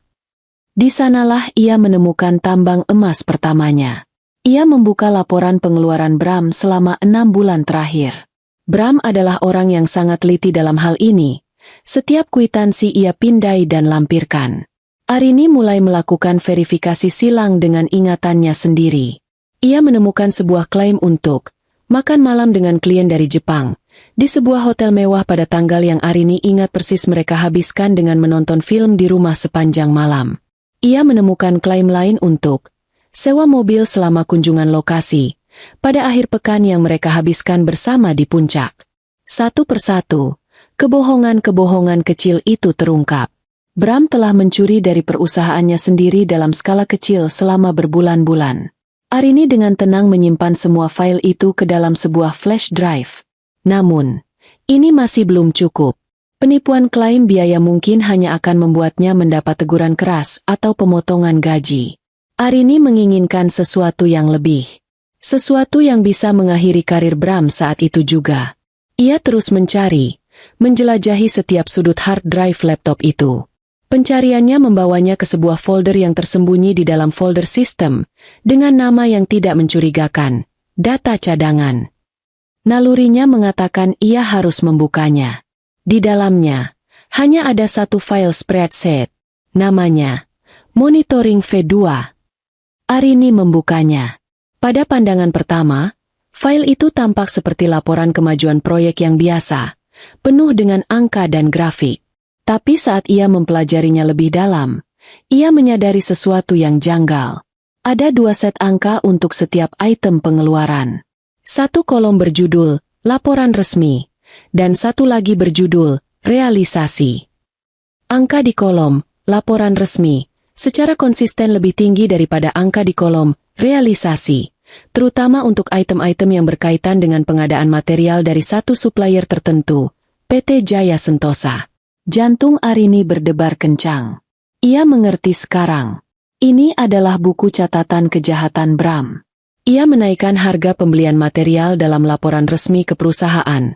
Speaker 1: Di sanalah ia menemukan tambang emas pertamanya. Ia membuka laporan pengeluaran Bram selama 6 bulan terakhir. Bram adalah orang yang sangat teliti dalam hal ini. Setiap kwitansi ia pindai dan lampirkan. Arini mulai melakukan verifikasi silang dengan ingatannya sendiri. Ia menemukan sebuah klaim untuk makan malam dengan klien dari Jepang, di sebuah hotel mewah pada tanggal yang Arini ingat persis mereka habiskan dengan menonton film di rumah sepanjang malam. Ia menemukan klaim lain untuk sewa mobil selama kunjungan lokasi, pada akhir pekan yang mereka habiskan bersama di puncak. Satu persatu, kebohongan-kebohongan kecil itu terungkap. Bram telah mencuri dari perusahaannya sendiri dalam skala kecil selama berbulan-bulan. Arini dengan tenang menyimpan semua file itu ke dalam sebuah flash drive. Namun, ini masih belum cukup. Penipuan klaim biaya mungkin hanya akan membuatnya mendapat teguran keras atau pemotongan gaji. Arini menginginkan sesuatu yang lebih. Sesuatu yang bisa mengakhiri karir Bram saat itu juga. Ia terus mencari, menjelajahi setiap sudut hard drive laptop itu. Pencariannya membawanya ke sebuah folder yang tersembunyi di dalam folder sistem, dengan nama yang tidak mencurigakan, data cadangan. Nalurinya mengatakan ia harus membukanya. Di dalamnya, hanya ada satu file spreadsheet. Namanya, Monitoring V2. Arini membukanya. Pada pandangan pertama, file itu tampak seperti laporan kemajuan proyek yang biasa, penuh dengan angka dan grafik. Tapi saat ia mempelajarinya lebih dalam, ia menyadari sesuatu yang janggal. Ada 2 set angka untuk setiap item pengeluaran. Satu kolom berjudul, laporan resmi, dan satu lagi berjudul, realisasi. Angka di kolom, laporan resmi, secara konsisten lebih tinggi daripada angka di kolom, realisasi, terutama untuk item-item yang berkaitan dengan pengadaan material dari satu supplier tertentu, PT Jaya Sentosa. Jantung Arini berdebar kencang. Ia mengerti sekarang. Ini adalah buku catatan kejahatan Bram. Ia menaikkan harga pembelian material dalam laporan resmi ke perusahaan.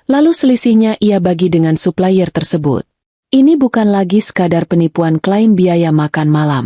Speaker 1: Lalu selisihnya ia bagi dengan supplier tersebut. Ini bukan lagi sekadar penipuan klaim biaya makan malam.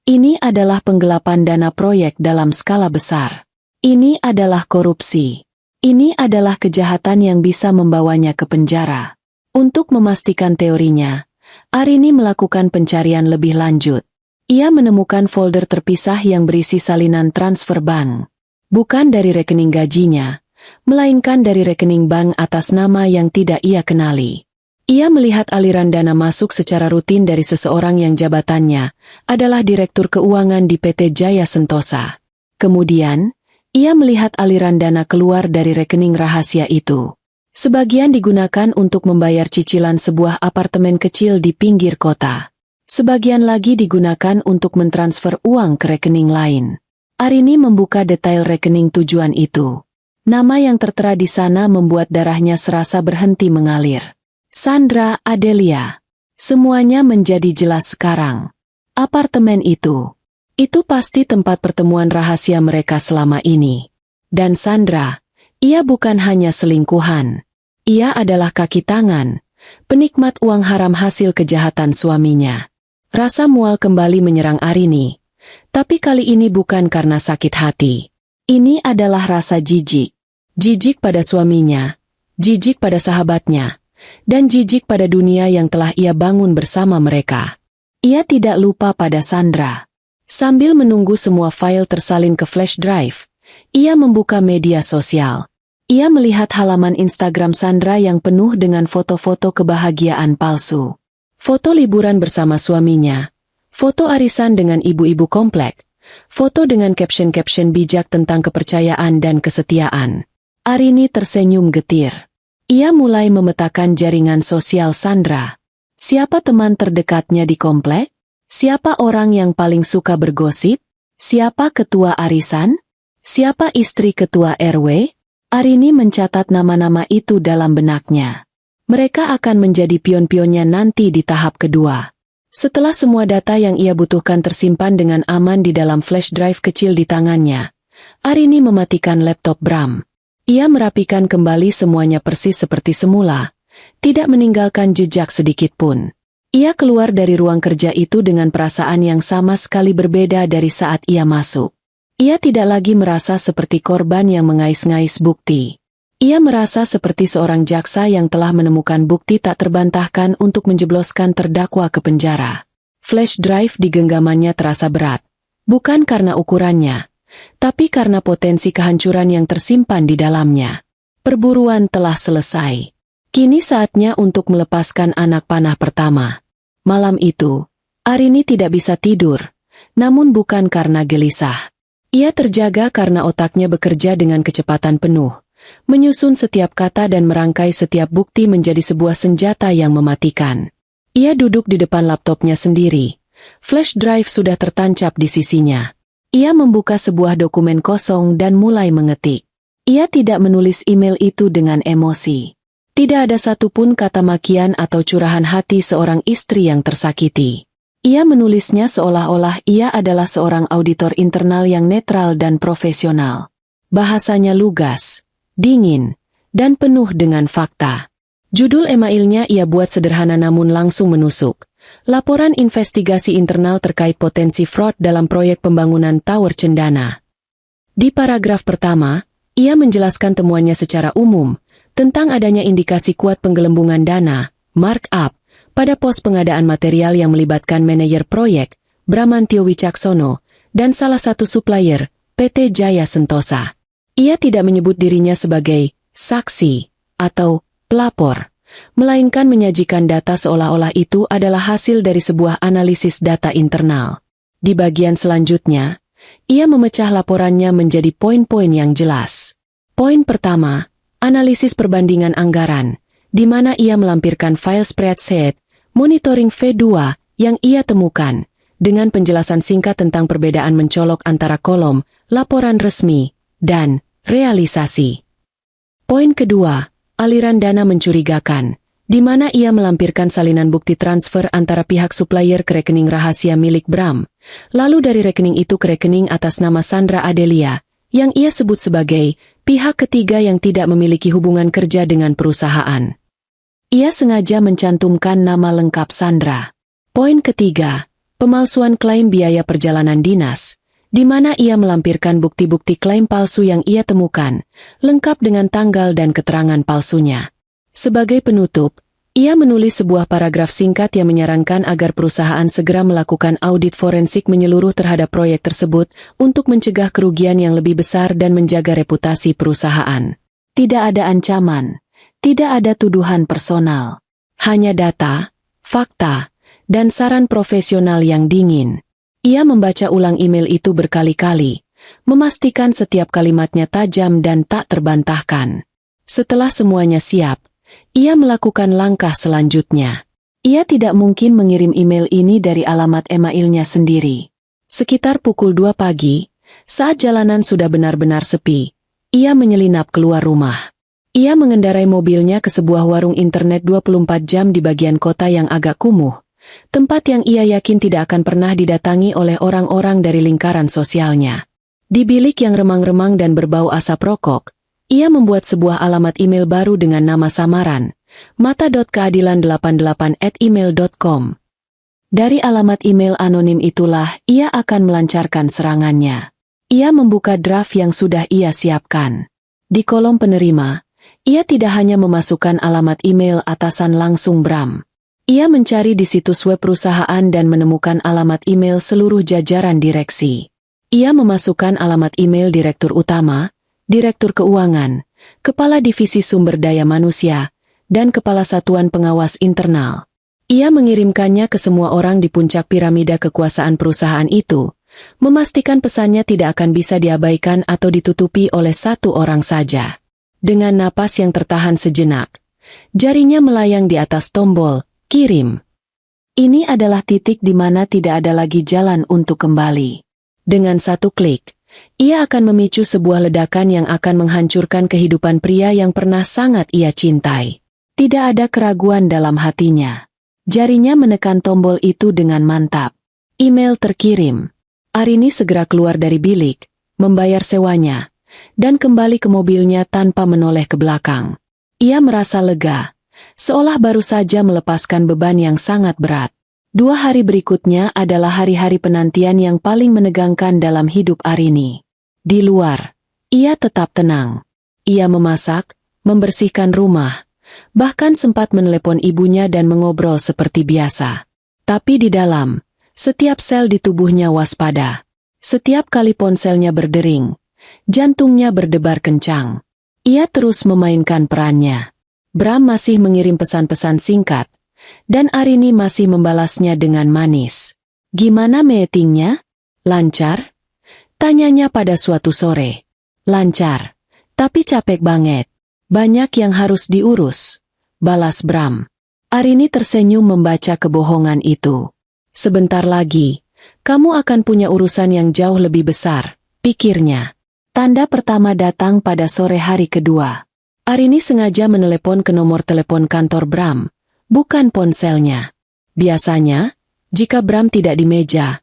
Speaker 1: Ini adalah penggelapan dana proyek dalam skala besar. Ini adalah korupsi. Ini adalah kejahatan yang bisa membawanya ke penjara. Untuk memastikan teorinya, Arini melakukan pencarian lebih lanjut. Ia menemukan folder terpisah yang berisi salinan transfer bank. Bukan dari rekening gajinya, melainkan dari rekening bank atas nama yang tidak ia kenali. Ia melihat aliran dana masuk secara rutin dari seseorang yang jabatannya adalah Direktur Keuangan di PT Jaya Sentosa. Kemudian, ia melihat aliran dana keluar dari rekening rahasia itu. Sebagian digunakan untuk membayar cicilan sebuah apartemen kecil di pinggir kota. Sebagian lagi digunakan untuk mentransfer uang ke rekening lain. Arini membuka detail rekening tujuan itu. Nama yang tertera di sana membuat darahnya serasa berhenti mengalir. Sandra Adelia. Semuanya menjadi jelas sekarang. Apartemen itu pasti tempat pertemuan rahasia mereka selama ini. Dan Sandra, ia bukan hanya selingkuhan. Ia adalah kaki tangan, penikmat uang haram hasil kejahatan suaminya. Rasa mual kembali menyerang Arini. Tapi kali ini bukan karena sakit hati. Ini adalah rasa jijik. Jijik pada suaminya, jijik pada sahabatnya, dan jijik pada dunia yang telah ia bangun bersama mereka. Ia tidak lupa pada Sandra. Sambil menunggu semua file tersalin ke flash drive, ia membuka media sosial. Ia melihat halaman Instagram Sandra yang penuh dengan foto-foto kebahagiaan palsu. Foto liburan bersama suaminya, foto arisan dengan ibu-ibu komplek, foto dengan caption-caption bijak tentang kepercayaan dan kesetiaan. Arini tersenyum getir. Ia mulai memetakan jaringan sosial Sandra. Siapa teman terdekatnya di komplek? Siapa orang yang paling suka bergosip? Siapa ketua arisan? Siapa istri ketua RW? Arini mencatat nama-nama itu dalam benaknya. Mereka akan menjadi pion-pionnya nanti di tahap kedua. Setelah semua data yang ia butuhkan tersimpan dengan aman di dalam flash drive kecil di tangannya, Arini mematikan laptop Bram. Ia merapikan kembali semuanya persis seperti semula, tidak meninggalkan jejak sedikit pun. Ia keluar dari ruang kerja itu dengan perasaan yang sama sekali berbeda dari saat ia masuk. Ia tidak lagi merasa seperti korban yang mengais-ngais bukti. Ia merasa seperti seorang jaksa yang telah menemukan bukti tak terbantahkan untuk menjebloskan terdakwa ke penjara. Flash drive di genggamannya terasa berat, bukan karena ukurannya, tapi karena potensi kehancuran yang tersimpan di dalamnya. Perburuan telah selesai. Kini saatnya untuk melepaskan anak panah pertama. Malam itu, Arini tidak bisa tidur, namun bukan karena gelisah. Ia terjaga karena otaknya bekerja dengan kecepatan penuh, menyusun setiap kata dan merangkai setiap bukti menjadi sebuah senjata yang mematikan. Ia duduk di depan laptopnya sendiri. Flash drive sudah tertancap di sisinya. Ia membuka sebuah dokumen kosong dan mulai mengetik. Ia tidak menulis email itu dengan emosi. Tidak ada satupun kata makian atau curahan hati seorang istri yang tersakiti. Ia menulisnya seolah-olah ia adalah seorang auditor internal yang netral dan profesional. Bahasanya lugas, dingin, dan penuh dengan fakta. Judul emailnya ia buat sederhana namun langsung menusuk. Laporan investigasi internal terkait potensi fraud dalam proyek pembangunan Tower Cendana. Di paragraf pertama, ia menjelaskan temuannya secara umum, tentang adanya indikasi kuat penggelembungan dana, markup, pada pos pengadaan material yang melibatkan manajer proyek, Bramantio Wicaksono, dan salah satu supplier, PT Jaya Sentosa. Ia tidak menyebut dirinya sebagai saksi atau pelapor, melainkan menyajikan data seolah-olah itu adalah hasil dari sebuah analisis data internal. Di bagian selanjutnya, ia memecah laporannya menjadi poin-poin yang jelas. Poin pertama, analisis perbandingan anggaran, di mana ia melampirkan file spreadsheet, monitoring V2, yang ia temukan, dengan penjelasan singkat tentang perbedaan mencolok antara kolom, laporan resmi, dan realisasi. Poin kedua, aliran dana mencurigakan, di mana ia melampirkan salinan bukti transfer antara pihak supplier ke rekening rahasia milik Bram, lalu dari rekening itu ke rekening atas nama Sandra Adelia, yang ia sebut sebagai pihak ketiga yang tidak memiliki hubungan kerja dengan perusahaan. Ia sengaja mencantumkan nama lengkap Sandra. Poin ketiga, pemalsuan klaim biaya perjalanan dinas, di mana ia melampirkan bukti-bukti klaim palsu yang ia temukan, lengkap dengan tanggal dan keterangan palsunya. Sebagai penutup, ia menulis sebuah paragraf singkat yang menyarankan agar perusahaan segera melakukan audit forensik menyeluruh terhadap proyek tersebut untuk mencegah kerugian yang lebih besar dan menjaga reputasi perusahaan. Tidak ada ancaman, tidak ada tuduhan personal, hanya data, fakta, dan saran profesional yang dingin. Ia membaca ulang email itu berkali-kali, memastikan setiap kalimatnya tajam dan tak terbantahkan. Setelah semuanya siap, ia melakukan langkah selanjutnya. Ia tidak mungkin mengirim email ini dari alamat emailnya sendiri. Sekitar pukul 2 pagi, saat jalanan sudah benar-benar sepi, ia menyelinap keluar rumah. Ia mengendarai mobilnya ke sebuah warung internet 24 jam di bagian kota yang agak kumuh, tempat yang ia yakin tidak akan pernah didatangi oleh orang-orang dari lingkaran sosialnya. Di bilik yang remang-remang dan berbau asap rokok, ia membuat sebuah alamat email baru dengan nama samaran, mata.keadilan88@email.com. Dari alamat email anonim itulah ia akan melancarkan serangannya. Ia membuka draft yang sudah ia siapkan. Di kolom penerima, ia tidak hanya memasukkan alamat email atasan langsung Bram. Ia mencari di situs web perusahaan dan menemukan alamat email seluruh jajaran direksi. Ia memasukkan alamat email direktur utama, direktur keuangan, kepala divisi sumber daya manusia, dan kepala satuan pengawas internal. Ia mengirimkannya ke semua orang di puncak piramida kekuasaan perusahaan itu, memastikan pesannya tidak akan bisa diabaikan atau ditutupi oleh satu orang saja. Dengan napas yang tertahan sejenak, jarinya melayang di atas tombol, kirim. Ini adalah titik di mana tidak ada lagi jalan untuk kembali. Dengan satu klik, ia akan memicu sebuah ledakan yang akan menghancurkan kehidupan pria yang pernah sangat ia cintai. Tidak ada keraguan dalam hatinya. Jarinya menekan tombol itu dengan mantap. Email terkirim. Arini segera keluar dari bilik, membayar sewanya, dan kembali ke mobilnya tanpa menoleh ke belakang. Ia merasa lega, seolah baru saja melepaskan beban yang sangat berat. 2 hari berikutnya adalah hari-hari penantian yang paling menegangkan dalam hidup Arini. Di luar, ia tetap tenang. Ia memasak, membersihkan rumah, bahkan sempat menelepon ibunya dan mengobrol seperti biasa. Tapi di dalam, setiap sel di tubuhnya waspada. Setiap kali ponselnya berdering, jantungnya berdebar kencang. Ia terus memainkan perannya. Bram masih mengirim pesan-pesan singkat, dan Arini masih membalasnya dengan manis. "Gimana meetingnya? Lancar?" tanyanya pada suatu sore. "Lancar, tapi capek banget. Banyak yang harus diurus," balas Bram. Arini tersenyum membaca kebohongan itu. "Sebentar lagi, kamu akan punya urusan yang jauh lebih besar," pikirnya. Tanda pertama datang pada sore hari kedua. Arini sengaja menelepon ke nomor telepon kantor Bram, bukan ponselnya. Biasanya, jika Bram tidak di meja,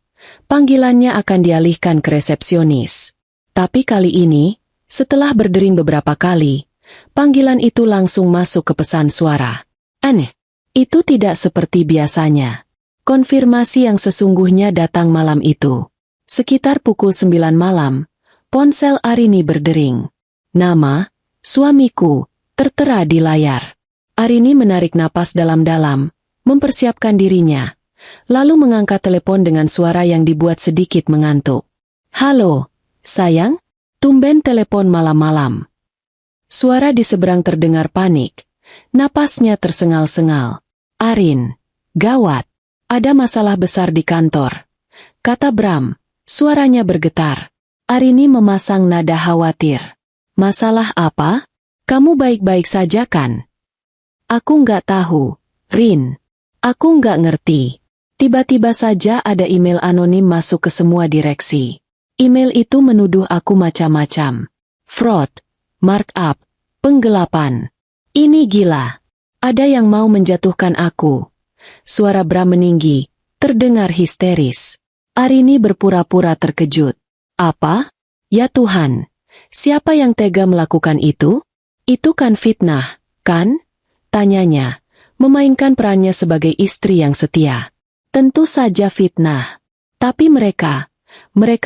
Speaker 1: panggilannya akan dialihkan ke resepsionis. Tapi kali ini, setelah berdering beberapa kali, panggilan itu langsung masuk ke pesan suara. Aneh, itu tidak seperti biasanya. Konfirmasi yang sesungguhnya datang malam itu. Sekitar pukul 9 malam, ponsel Arini berdering. Nama, suamiku, tertera di layar. Arini menarik napas dalam-dalam, mempersiapkan dirinya, lalu mengangkat telepon dengan suara yang dibuat sedikit mengantuk. "Halo, sayang? Tumben telepon malam-malam." Suara di seberang terdengar panik. Napasnya tersengal-sengal. "Arin, gawat. Ada masalah besar di kantor," kata Bram. Suaranya bergetar. Arini memasang nada khawatir. "Masalah apa? Kamu baik-baik saja kan?" "Aku nggak tahu, Rin. Aku nggak ngerti. Tiba-tiba saja ada email anonim masuk ke semua direksi. Email itu menuduh aku macam-macam. Fraud, markup, penggelapan. Ini gila. Ada yang mau menjatuhkan aku." Suara Bram meninggi, terdengar histeris. Arini berpura-pura terkejut. "Apa? Ya Tuhan, siapa yang tega melakukan itu? Itu kan fitnah, kan?" tanyanya, memainkan perannya sebagai istri yang setia. "Tentu saja fitnah. Tapi mereka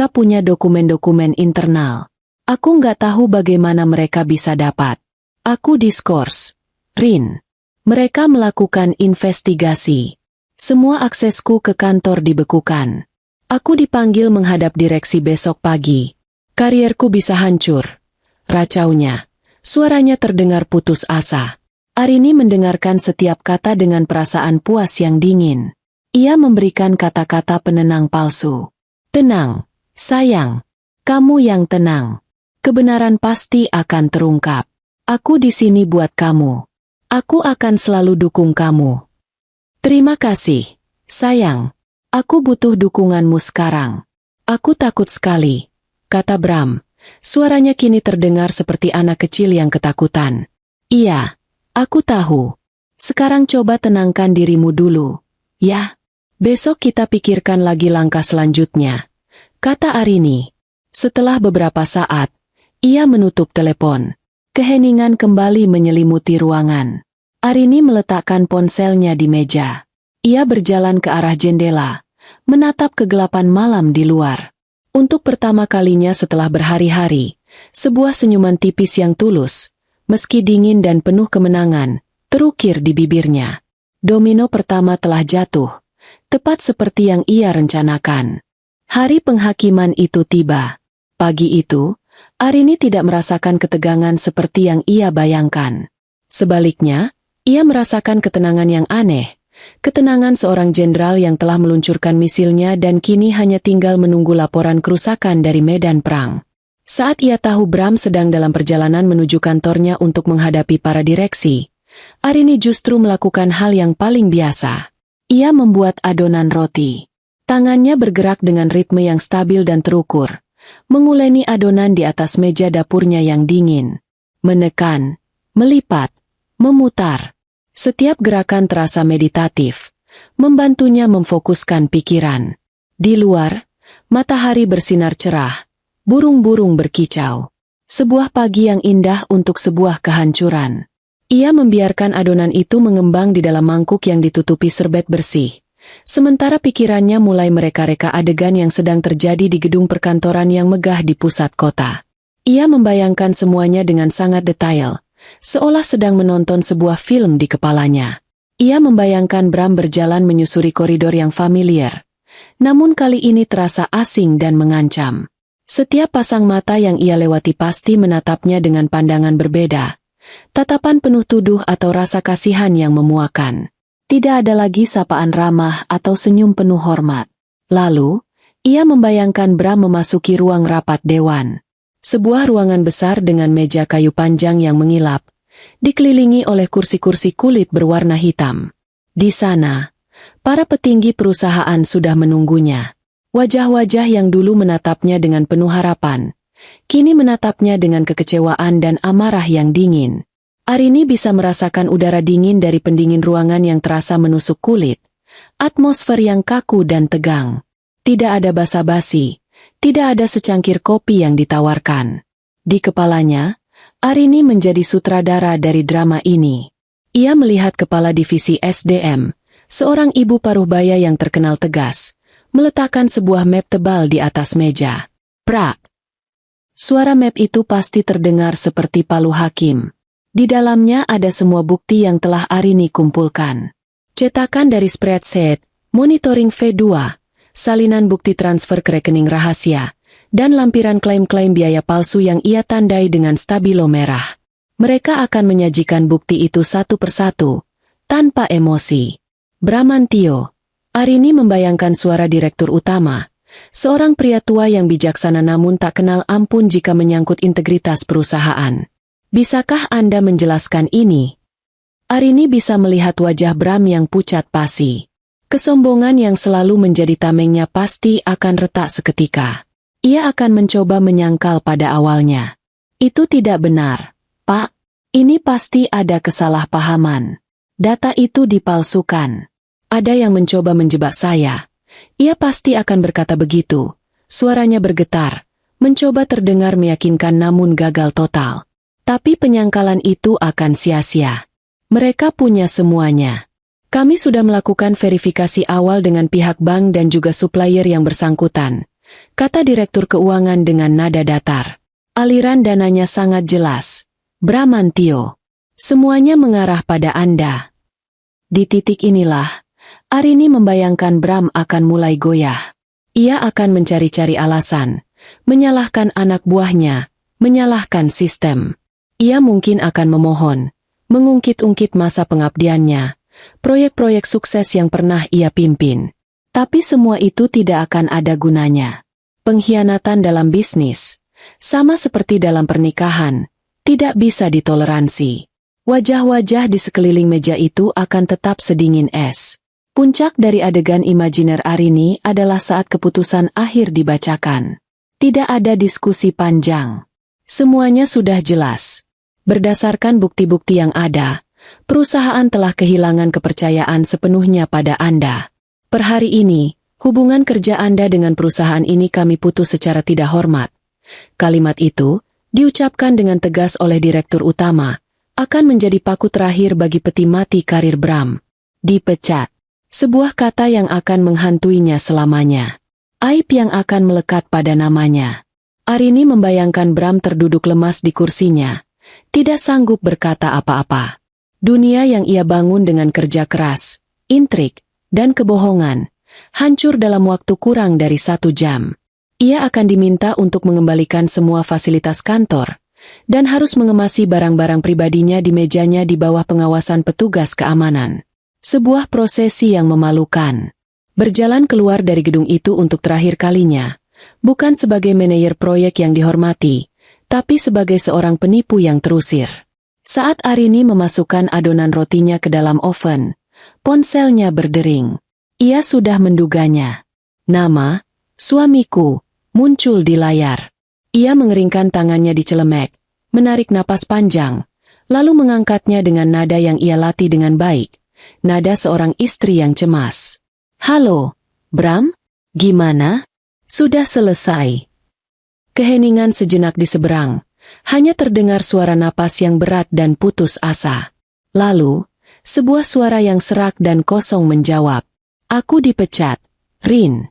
Speaker 1: punya dokumen-dokumen internal. Aku nggak tahu bagaimana mereka bisa dapat. Aku diskors, Rin. Mereka melakukan investigasi. Semua aksesku ke kantor dibekukan. Aku dipanggil menghadap direksi besok pagi. Karierku bisa hancur." Racaunya. Suaranya terdengar putus asa. Arini mendengarkan setiap kata dengan perasaan puas yang dingin. Ia memberikan kata-kata penenang palsu. "Tenang, sayang. Kamu yang tenang. Kebenaran pasti akan terungkap. Aku di sini buat kamu. Aku akan selalu dukung kamu." "Terima kasih, sayang. Aku butuh dukunganmu sekarang." "Aku takut sekali," kata Bram. Suaranya kini terdengar seperti anak kecil yang ketakutan. Iya, aku tahu. Sekarang coba tenangkan dirimu dulu, ya. Besok kita pikirkan lagi langkah selanjutnya, kata Arini. Setelah beberapa saat, ia menutup telepon. Keheningan kembali menyelimuti ruangan. Arini meletakkan ponselnya di meja. Ia berjalan ke arah jendela, menatap kegelapan malam di luar. Untuk pertama kalinya setelah berhari-hari, sebuah senyuman tipis yang tulus, meski dingin dan penuh kemenangan, terukir di bibirnya. Domino pertama telah jatuh, tepat seperti yang ia rencanakan. Hari penghakiman itu tiba. Pagi itu, Arini tidak merasakan ketegangan seperti yang ia bayangkan. Sebaliknya, ia merasakan ketenangan yang aneh. Ketenangan seorang jenderal yang telah meluncurkan misilnya dan kini hanya tinggal menunggu laporan kerusakan dari medan perang. Saat ia tahu Bram sedang dalam perjalanan menuju kantornya untuk menghadapi para direksi, Arini justru melakukan hal yang paling biasa. Ia membuat adonan roti. Tangannya bergerak dengan ritme yang stabil dan terukur, menguleni adonan di atas meja dapurnya yang dingin. Menekan, melipat, memutar. Setiap gerakan terasa meditatif, membantunya memfokuskan pikiran. Di luar, matahari bersinar cerah, burung-burung berkicau. Sebuah pagi yang indah untuk sebuah kehancuran. Ia membiarkan adonan itu mengembang di dalam mangkuk yang ditutupi serbet bersih. Sementara pikirannya mulai mereka-reka adegan yang sedang terjadi di gedung perkantoran yang megah di pusat kota. Ia membayangkan semuanya dengan sangat detail, seolah sedang menonton sebuah film di kepalanya. Ia membayangkan Bram berjalan menyusuri koridor yang familiar, namun kali ini terasa asing dan mengancam. Setiap pasang mata yang ia lewati pasti menatapnya dengan pandangan berbeda, tatapan penuh tuduh atau rasa kasihan yang memuakan. Tidak ada lagi sapaan ramah atau senyum penuh hormat. Lalu, ia membayangkan Bram memasuki ruang rapat dewan. Sebuah ruangan besar dengan meja kayu panjang yang mengilap, dikelilingi oleh kursi-kursi kulit berwarna hitam. Di sana, para petinggi perusahaan sudah menunggunya. Wajah-wajah yang dulu menatapnya dengan penuh harapan, kini menatapnya dengan kekecewaan dan amarah yang dingin. Arini bisa merasakan udara dingin dari pendingin ruangan yang terasa menusuk kulit, atmosfer yang kaku dan tegang. Tidak ada basa-basi. Tidak ada secangkir kopi yang ditawarkan. Di kepalanya, Arini menjadi sutradara dari drama ini. Ia melihat kepala divisi SDM, seorang ibu paruh baya yang terkenal tegas, meletakkan sebuah map tebal di atas meja. Prak! Suara map itu pasti terdengar seperti palu hakim. Di dalamnya ada semua bukti yang telah Arini kumpulkan. Cetakan dari spreadsheet, monitoring V2, salinan bukti transfer ke rekening rahasia, dan lampiran klaim-klaim biaya palsu yang ia tandai dengan stabilo merah. Mereka akan menyajikan bukti itu satu persatu, tanpa emosi. Bramantio. Arini membayangkan suara direktur utama, seorang pria tua yang bijaksana namun tak kenal ampun jika menyangkut integritas perusahaan. Bisakah Anda menjelaskan ini? Arini bisa melihat wajah Bram yang pucat pasi. Kesombongan yang selalu menjadi tamengnya pasti akan retak seketika. Ia akan mencoba menyangkal pada awalnya. Itu tidak benar, Pak. Ini pasti ada kesalahpahaman. Data itu dipalsukan. Ada yang mencoba menjebak saya. Ia pasti akan berkata begitu. Suaranya bergetar, mencoba terdengar meyakinkan namun gagal total. Tapi penyangkalan itu akan sia-sia. Mereka punya semuanya. Kami sudah melakukan verifikasi awal dengan pihak bank dan juga supplier yang bersangkutan, kata Direktur Keuangan dengan nada datar. Aliran dananya sangat jelas. Bramantio. Semuanya mengarah pada Anda. Di titik inilah, Arini membayangkan Bram akan mulai goyah. Ia akan mencari-cari alasan, menyalahkan anak buahnya, menyalahkan sistem. Ia mungkin akan memohon, mengungkit-ungkit masa pengabdiannya, proyek-proyek sukses yang pernah ia pimpin. Tapi semua itu tidak akan ada gunanya. Pengkhianatan dalam bisnis, sama seperti dalam pernikahan, tidak bisa ditoleransi. Wajah-wajah di sekeliling meja itu akan tetap sedingin es. Puncak dari adegan imajiner Arini adalah saat keputusan akhir dibacakan. Tidak ada diskusi panjang. Semuanya sudah jelas. Berdasarkan bukti-bukti yang ada, perusahaan telah kehilangan kepercayaan sepenuhnya pada Anda. Per hari ini, hubungan kerja Anda dengan perusahaan ini kami putus secara tidak hormat. Kalimat itu, diucapkan dengan tegas oleh Direktur Utama, akan menjadi paku terakhir bagi peti mati karir Bram. Dipecat. Sebuah kata yang akan menghantuinya selamanya. Aib yang akan melekat pada namanya. Arini membayangkan Bram terduduk lemas di kursinya, tidak sanggup berkata apa-apa. Dunia yang ia bangun dengan kerja keras, intrik, dan kebohongan, hancur dalam waktu kurang dari 1 jam. Ia akan diminta untuk mengembalikan semua fasilitas kantor, dan harus mengemasi barang-barang pribadinya di mejanya di bawah pengawasan petugas keamanan. Sebuah prosesi yang memalukan. Berjalan keluar dari gedung itu untuk terakhir kalinya, bukan sebagai manajer proyek yang dihormati, tapi sebagai seorang penipu yang terusir. Saat Arini memasukkan adonan rotinya ke dalam oven, ponselnya berdering. Ia sudah menduganya. Nama, suamiku, muncul di layar. Ia mengeringkan tangannya di celemek, menarik napas panjang, lalu mengangkatnya dengan nada yang ia latih dengan baik, nada seorang istri yang cemas. Halo, Bram? Gimana? Sudah selesai. Keheningan sejenak di seberang, hanya terdengar suara napas yang berat dan putus asa. Lalu, sebuah suara yang serak dan kosong menjawab, "Aku dipecat, Rin."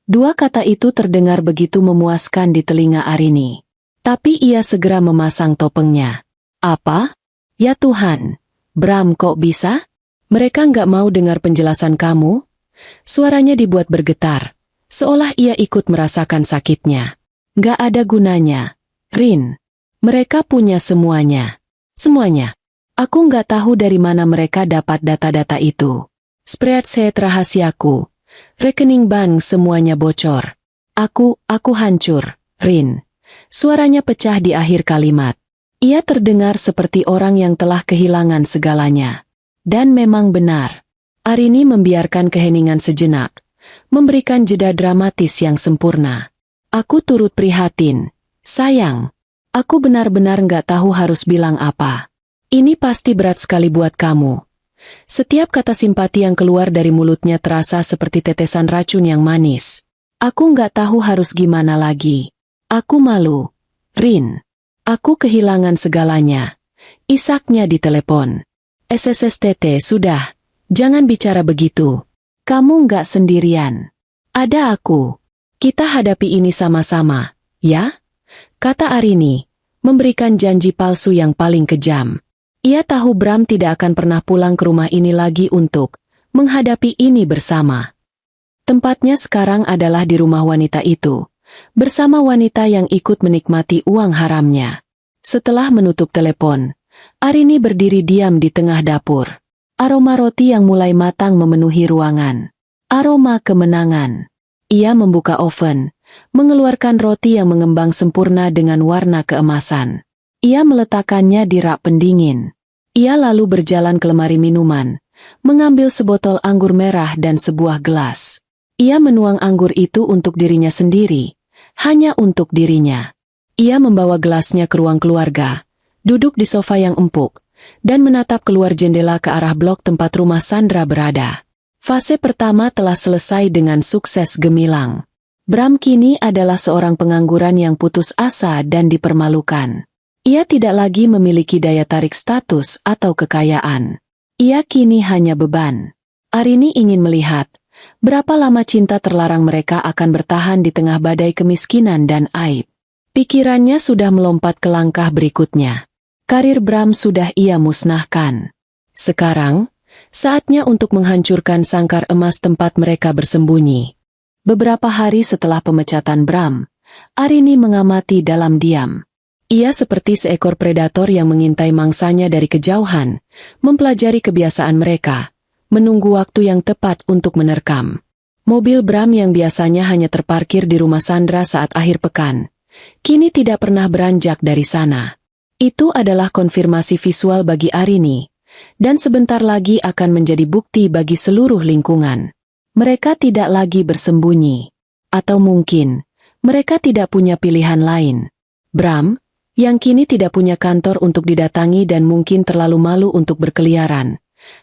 Speaker 1: Dua kata itu terdengar begitu memuaskan di telinga Arini. Tapi ia segera memasang topengnya. Apa? Ya Tuhan, Bram kok bisa? Mereka nggak mau dengar penjelasan kamu? Suaranya dibuat bergetar, seolah ia ikut merasakan sakitnya. Nggak ada gunanya, Rin. Mereka punya semuanya. Semuanya. Aku nggak tahu dari mana mereka dapat data-data itu. Spreadsheet rahasiaku. Rekening bank semuanya bocor. Aku hancur, Rin. Suaranya pecah di akhir kalimat. Ia terdengar seperti orang yang telah kehilangan segalanya. Dan memang benar. Arini membiarkan keheningan sejenak, memberikan jeda dramatis yang sempurna. Aku turut prihatin. Sayang, aku benar-benar nggak tahu harus bilang apa. Ini pasti berat sekali buat kamu. Setiap kata simpati yang keluar dari mulutnya terasa seperti tetesan racun yang manis. Aku nggak tahu harus gimana lagi. Aku malu. Rin. Aku kehilangan segalanya. Isaknya di telepon. SSSTT sudah. Jangan bicara begitu. Kamu nggak sendirian. Ada aku. Kita hadapi ini sama-sama, ya? Kata Arini, memberikan janji palsu yang paling kejam. Ia tahu Bram tidak akan pernah pulang ke rumah ini lagi untuk menghadapi ini bersama. Tempatnya sekarang adalah di rumah wanita itu, bersama wanita yang ikut menikmati uang haramnya. Setelah menutup telepon, Arini berdiri diam di tengah dapur. Aroma roti yang mulai matang memenuhi ruangan. Aroma kemenangan. Ia membuka oven, mengeluarkan roti yang mengembang sempurna dengan warna keemasan. Ia meletakkannya di rak pendingin. Ia lalu berjalan ke lemari minuman, mengambil sebotol anggur merah dan sebuah gelas. Ia menuang anggur itu untuk dirinya sendiri, hanya untuk dirinya. Ia membawa gelasnya ke ruang keluarga, duduk di sofa yang empuk, dan menatap keluar jendela ke arah blok tempat rumah Sandra berada. Fase pertama telah selesai dengan sukses gemilang. Bram kini adalah seorang pengangguran yang putus asa dan dipermalukan. Ia tidak lagi memiliki daya tarik status atau kekayaan. Ia kini hanya beban. Arini ingin melihat berapa lama cinta terlarang mereka akan bertahan di tengah badai kemiskinan dan aib. Pikirannya sudah melompat ke langkah berikutnya. Karir Bram sudah ia musnahkan. Sekarang, saatnya untuk menghancurkan sangkar emas tempat mereka bersembunyi. Beberapa hari setelah pemecatan Bram, Arini mengamati dalam diam. Ia seperti seekor predator yang mengintai mangsanya dari kejauhan, mempelajari kebiasaan mereka, menunggu waktu yang tepat untuk menerkam. Mobil Bram yang biasanya hanya terparkir di rumah Sandra saat akhir pekan, kini tidak pernah beranjak dari sana. Itu adalah konfirmasi visual bagi Arini, dan sebentar lagi akan menjadi bukti bagi seluruh lingkungan. Mereka tidak lagi bersembunyi. Atau mungkin, mereka tidak punya pilihan lain. Bram, yang kini tidak punya kantor untuk didatangi dan mungkin terlalu malu untuk berkeliaran,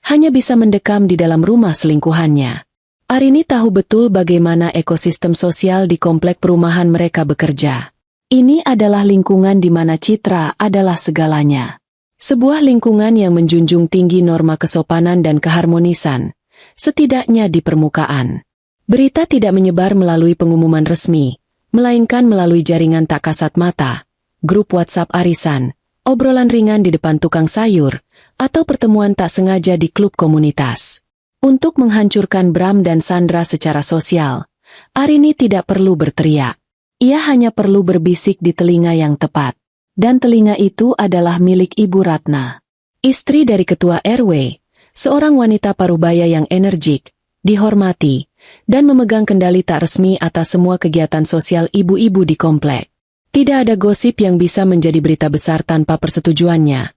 Speaker 1: hanya bisa mendekam di dalam rumah selingkuhannya. Arini tahu betul bagaimana ekosistem sosial di komplek perumahan mereka bekerja. Ini adalah lingkungan di mana citra adalah segalanya. Sebuah lingkungan yang menjunjung tinggi norma kesopanan dan keharmonisan, setidaknya di permukaan. Berita tidak menyebar melalui pengumuman resmi, melainkan melalui jaringan tak kasat mata, grup WhatsApp arisan, obrolan ringan di depan tukang sayur, atau pertemuan tak sengaja di klub komunitas. Untuk menghancurkan Bram dan Sandra secara sosial, Arini tidak perlu berteriak. Ia hanya perlu berbisik di telinga yang tepat. Dan telinga itu adalah milik Ibu Ratna. Istri dari Ketua RW, seorang wanita parubaya yang energik, dihormati, dan memegang kendali tak resmi atas semua kegiatan sosial ibu-ibu di komplek. Tidak ada gosip yang bisa menjadi berita besar tanpa persetujuannya,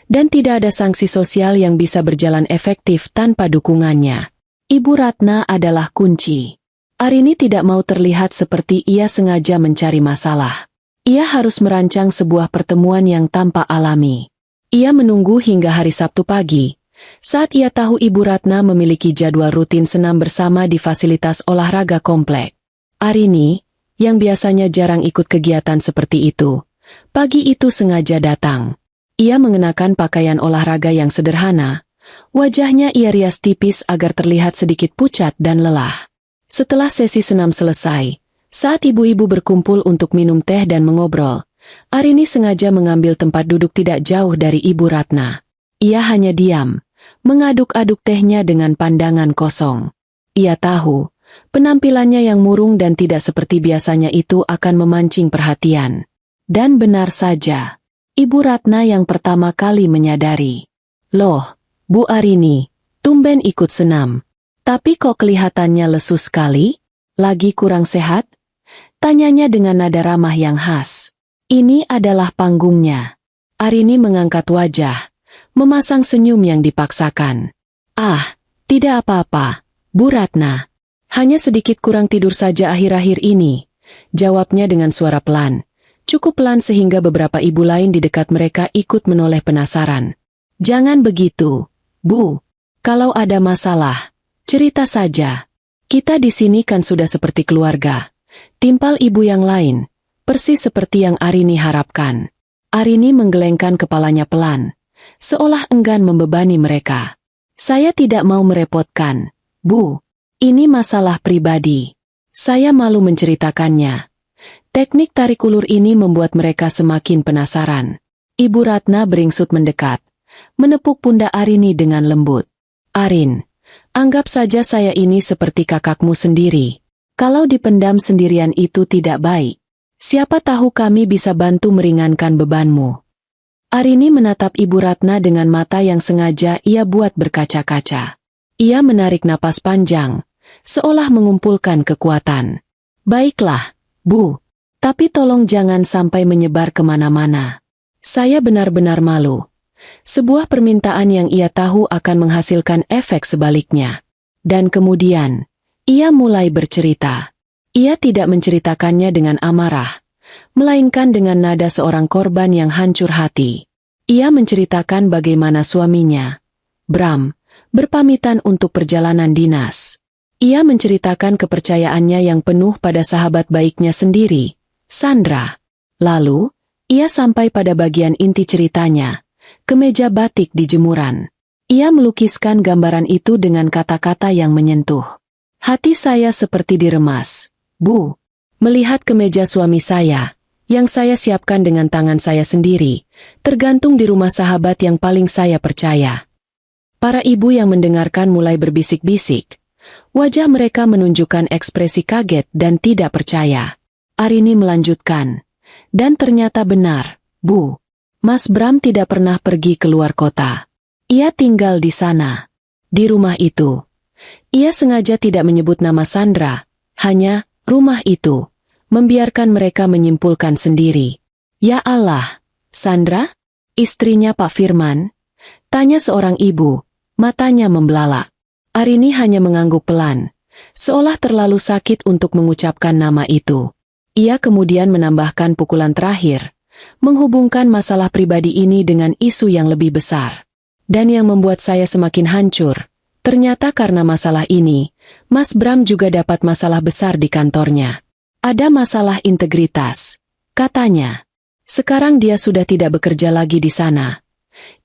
Speaker 1: dan tidak ada sanksi sosial yang bisa berjalan efektif tanpa dukungannya. Ibu Ratna adalah kunci. Arini tidak mau terlihat seperti ia sengaja mencari masalah. Ia harus merancang sebuah pertemuan yang tampak alami. Ia menunggu hingga hari Sabtu pagi, saat ia tahu Ibu Ratna memiliki jadwal rutin senam bersama di fasilitas olahraga komplek. Arini, yang biasanya jarang ikut kegiatan seperti itu, pagi itu sengaja datang. Ia mengenakan pakaian olahraga yang sederhana, wajahnya ia rias tipis agar terlihat sedikit pucat dan lelah. Setelah sesi senam selesai, saat ibu-ibu berkumpul untuk minum teh dan mengobrol, Arini sengaja mengambil tempat duduk tidak jauh dari Ibu Ratna. Ia hanya diam, mengaduk-aduk tehnya dengan pandangan kosong. Ia tahu, penampilannya yang murung dan tidak seperti biasanya itu akan memancing perhatian. Dan benar saja, Ibu Ratna yang pertama kali menyadari. Loh, Bu Arini, tumben ikut senam. Tapi kok kelihatannya lesu sekali? Lagi kurang sehat? Tanyanya dengan nada ramah yang khas. Ini adalah panggungnya. Arini mengangkat wajah, memasang senyum yang dipaksakan. Ah, tidak apa-apa, Bu Ratna. Hanya sedikit kurang tidur saja akhir-akhir ini, jawabnya dengan suara pelan. Cukup pelan sehingga beberapa ibu lain di dekat mereka ikut menoleh penasaran. Jangan begitu, Bu. Kalau ada masalah, cerita saja. Kita di sini kan sudah seperti keluarga. Timpal ibu yang lain, persis seperti yang Arini harapkan. Arini menggelengkan kepalanya pelan, seolah enggan membebani mereka. Saya tidak mau merepotkan, Bu. Ini masalah pribadi. Saya malu menceritakannya. Teknik tarik ulur ini membuat mereka semakin penasaran. Ibu Ratna beringsut mendekat, menepuk pundak Arini dengan lembut. Arin, anggap saja saya ini seperti kakakmu sendiri. Kalau dipendam sendirian itu tidak baik. Siapa tahu kami bisa bantu meringankan bebanmu. Arini menatap Ibu Ratna dengan mata yang sengaja ia buat berkaca-kaca. Ia menarik napas panjang, seolah mengumpulkan kekuatan. Baiklah, Bu. Tapi tolong jangan sampai menyebar kemana-mana. Saya benar-benar malu. Sebuah permintaan yang ia tahu akan menghasilkan efek sebaliknya. Dan kemudian, ia mulai bercerita. Ia tidak menceritakannya dengan amarah, melainkan dengan nada seorang korban yang hancur hati. Ia menceritakan bagaimana suaminya, Bram, berpamitan untuk perjalanan dinas. Ia menceritakan kepercayaannya yang penuh pada sahabat baiknya sendiri, Sandra. Lalu, ia sampai pada bagian inti ceritanya, kemeja batik di jemuran. Ia melukiskan gambaran itu dengan kata-kata yang menyentuh. Hati saya seperti diremas, Bu. Melihat kemeja suami saya, yang saya siapkan dengan tangan saya sendiri, tergantung di rumah sahabat yang paling saya percaya. Para ibu yang mendengarkan mulai berbisik-bisik. Wajah mereka menunjukkan ekspresi kaget dan tidak percaya. Arini melanjutkan. Dan ternyata benar, Bu. Mas Bram tidak pernah pergi keluar kota. Ia tinggal di sana. Di rumah itu. Ia sengaja tidak menyebut nama Sandra, hanya rumah itu. Membiarkan mereka menyimpulkan sendiri. Ya Allah, Sandra? Istrinya Pak Firman? Tanya seorang ibu, matanya membelalak. Arini hanya mengangguk pelan, seolah terlalu sakit untuk mengucapkan nama itu. Ia kemudian menambahkan pukulan terakhir, menghubungkan masalah pribadi ini dengan isu yang lebih besar. Dan yang membuat saya semakin hancur, ternyata karena masalah ini, Mas Bram juga dapat masalah besar di kantornya. Ada masalah integritas, katanya. Sekarang dia sudah tidak bekerja lagi di sana.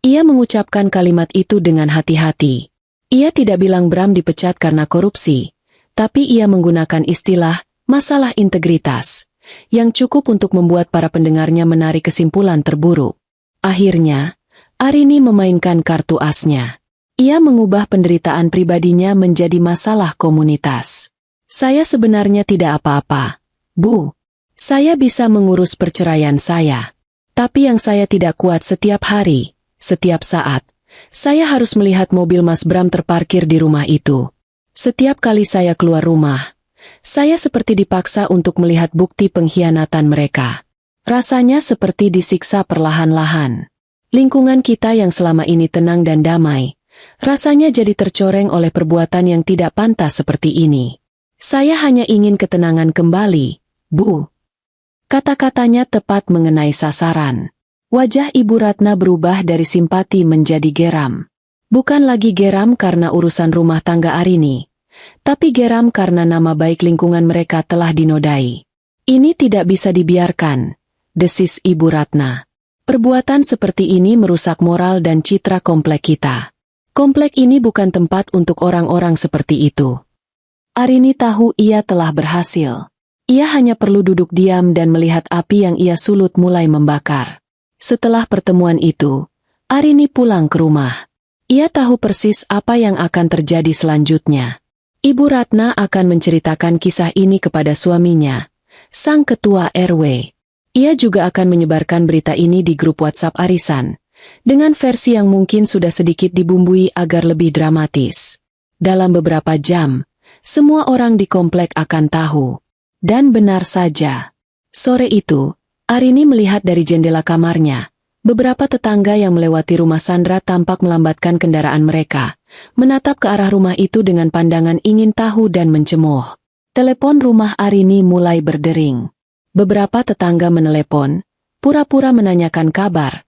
Speaker 1: Ia mengucapkan kalimat itu dengan hati-hati. Ia tidak bilang Bram dipecat karena korupsi, tapi ia menggunakan istilah masalah integritas, yang cukup untuk membuat para pendengarnya menarik kesimpulan terburuk. Akhirnya, Arini memainkan kartu asnya. Ia mengubah penderitaan pribadinya menjadi masalah komunitas. Saya sebenarnya tidak apa-apa, Bu. Saya bisa mengurus perceraian saya. Tapi yang saya tidak kuat setiap hari, setiap saat, saya harus melihat mobil Mas Bram terparkir di rumah itu. Setiap kali saya keluar rumah, saya seperti dipaksa untuk melihat bukti pengkhianatan mereka. Rasanya seperti disiksa perlahan-lahan. Lingkungan kita yang selama ini tenang dan damai, rasanya jadi tercoreng oleh perbuatan yang tidak pantas seperti ini. Saya hanya ingin ketenangan kembali, Bu. Kata-katanya tepat mengenai sasaran. Wajah Ibu Ratna berubah dari simpati menjadi geram. Bukan lagi geram karena urusan rumah tangga Arini, tapi geram karena nama baik lingkungan mereka telah dinodai. Ini tidak bisa dibiarkan, desis Ibu Ratna. Perbuatan seperti ini merusak moral dan citra komplek kita. Komplek ini bukan tempat untuk orang-orang seperti itu. Arini tahu ia telah berhasil. Ia hanya perlu duduk diam dan melihat api yang ia sulut mulai membakar. Setelah pertemuan itu, Arini pulang ke rumah. Ia tahu persis apa yang akan terjadi selanjutnya. Ibu Ratna akan menceritakan kisah ini kepada suaminya, sang ketua RW. Ia juga akan menyebarkan berita ini di grup WhatsApp arisan, dengan versi yang mungkin sudah sedikit dibumbui agar lebih dramatis. Dalam beberapa jam, semua orang di komplek akan tahu. Dan benar saja. Sore itu, Arini melihat dari jendela kamarnya. Beberapa tetangga yang melewati rumah Sandra tampak melambatkan kendaraan mereka, menatap ke arah rumah itu dengan pandangan ingin tahu dan mencemooh. Telepon rumah Arini mulai berdering. Beberapa tetangga menelepon, pura-pura menanyakan kabar,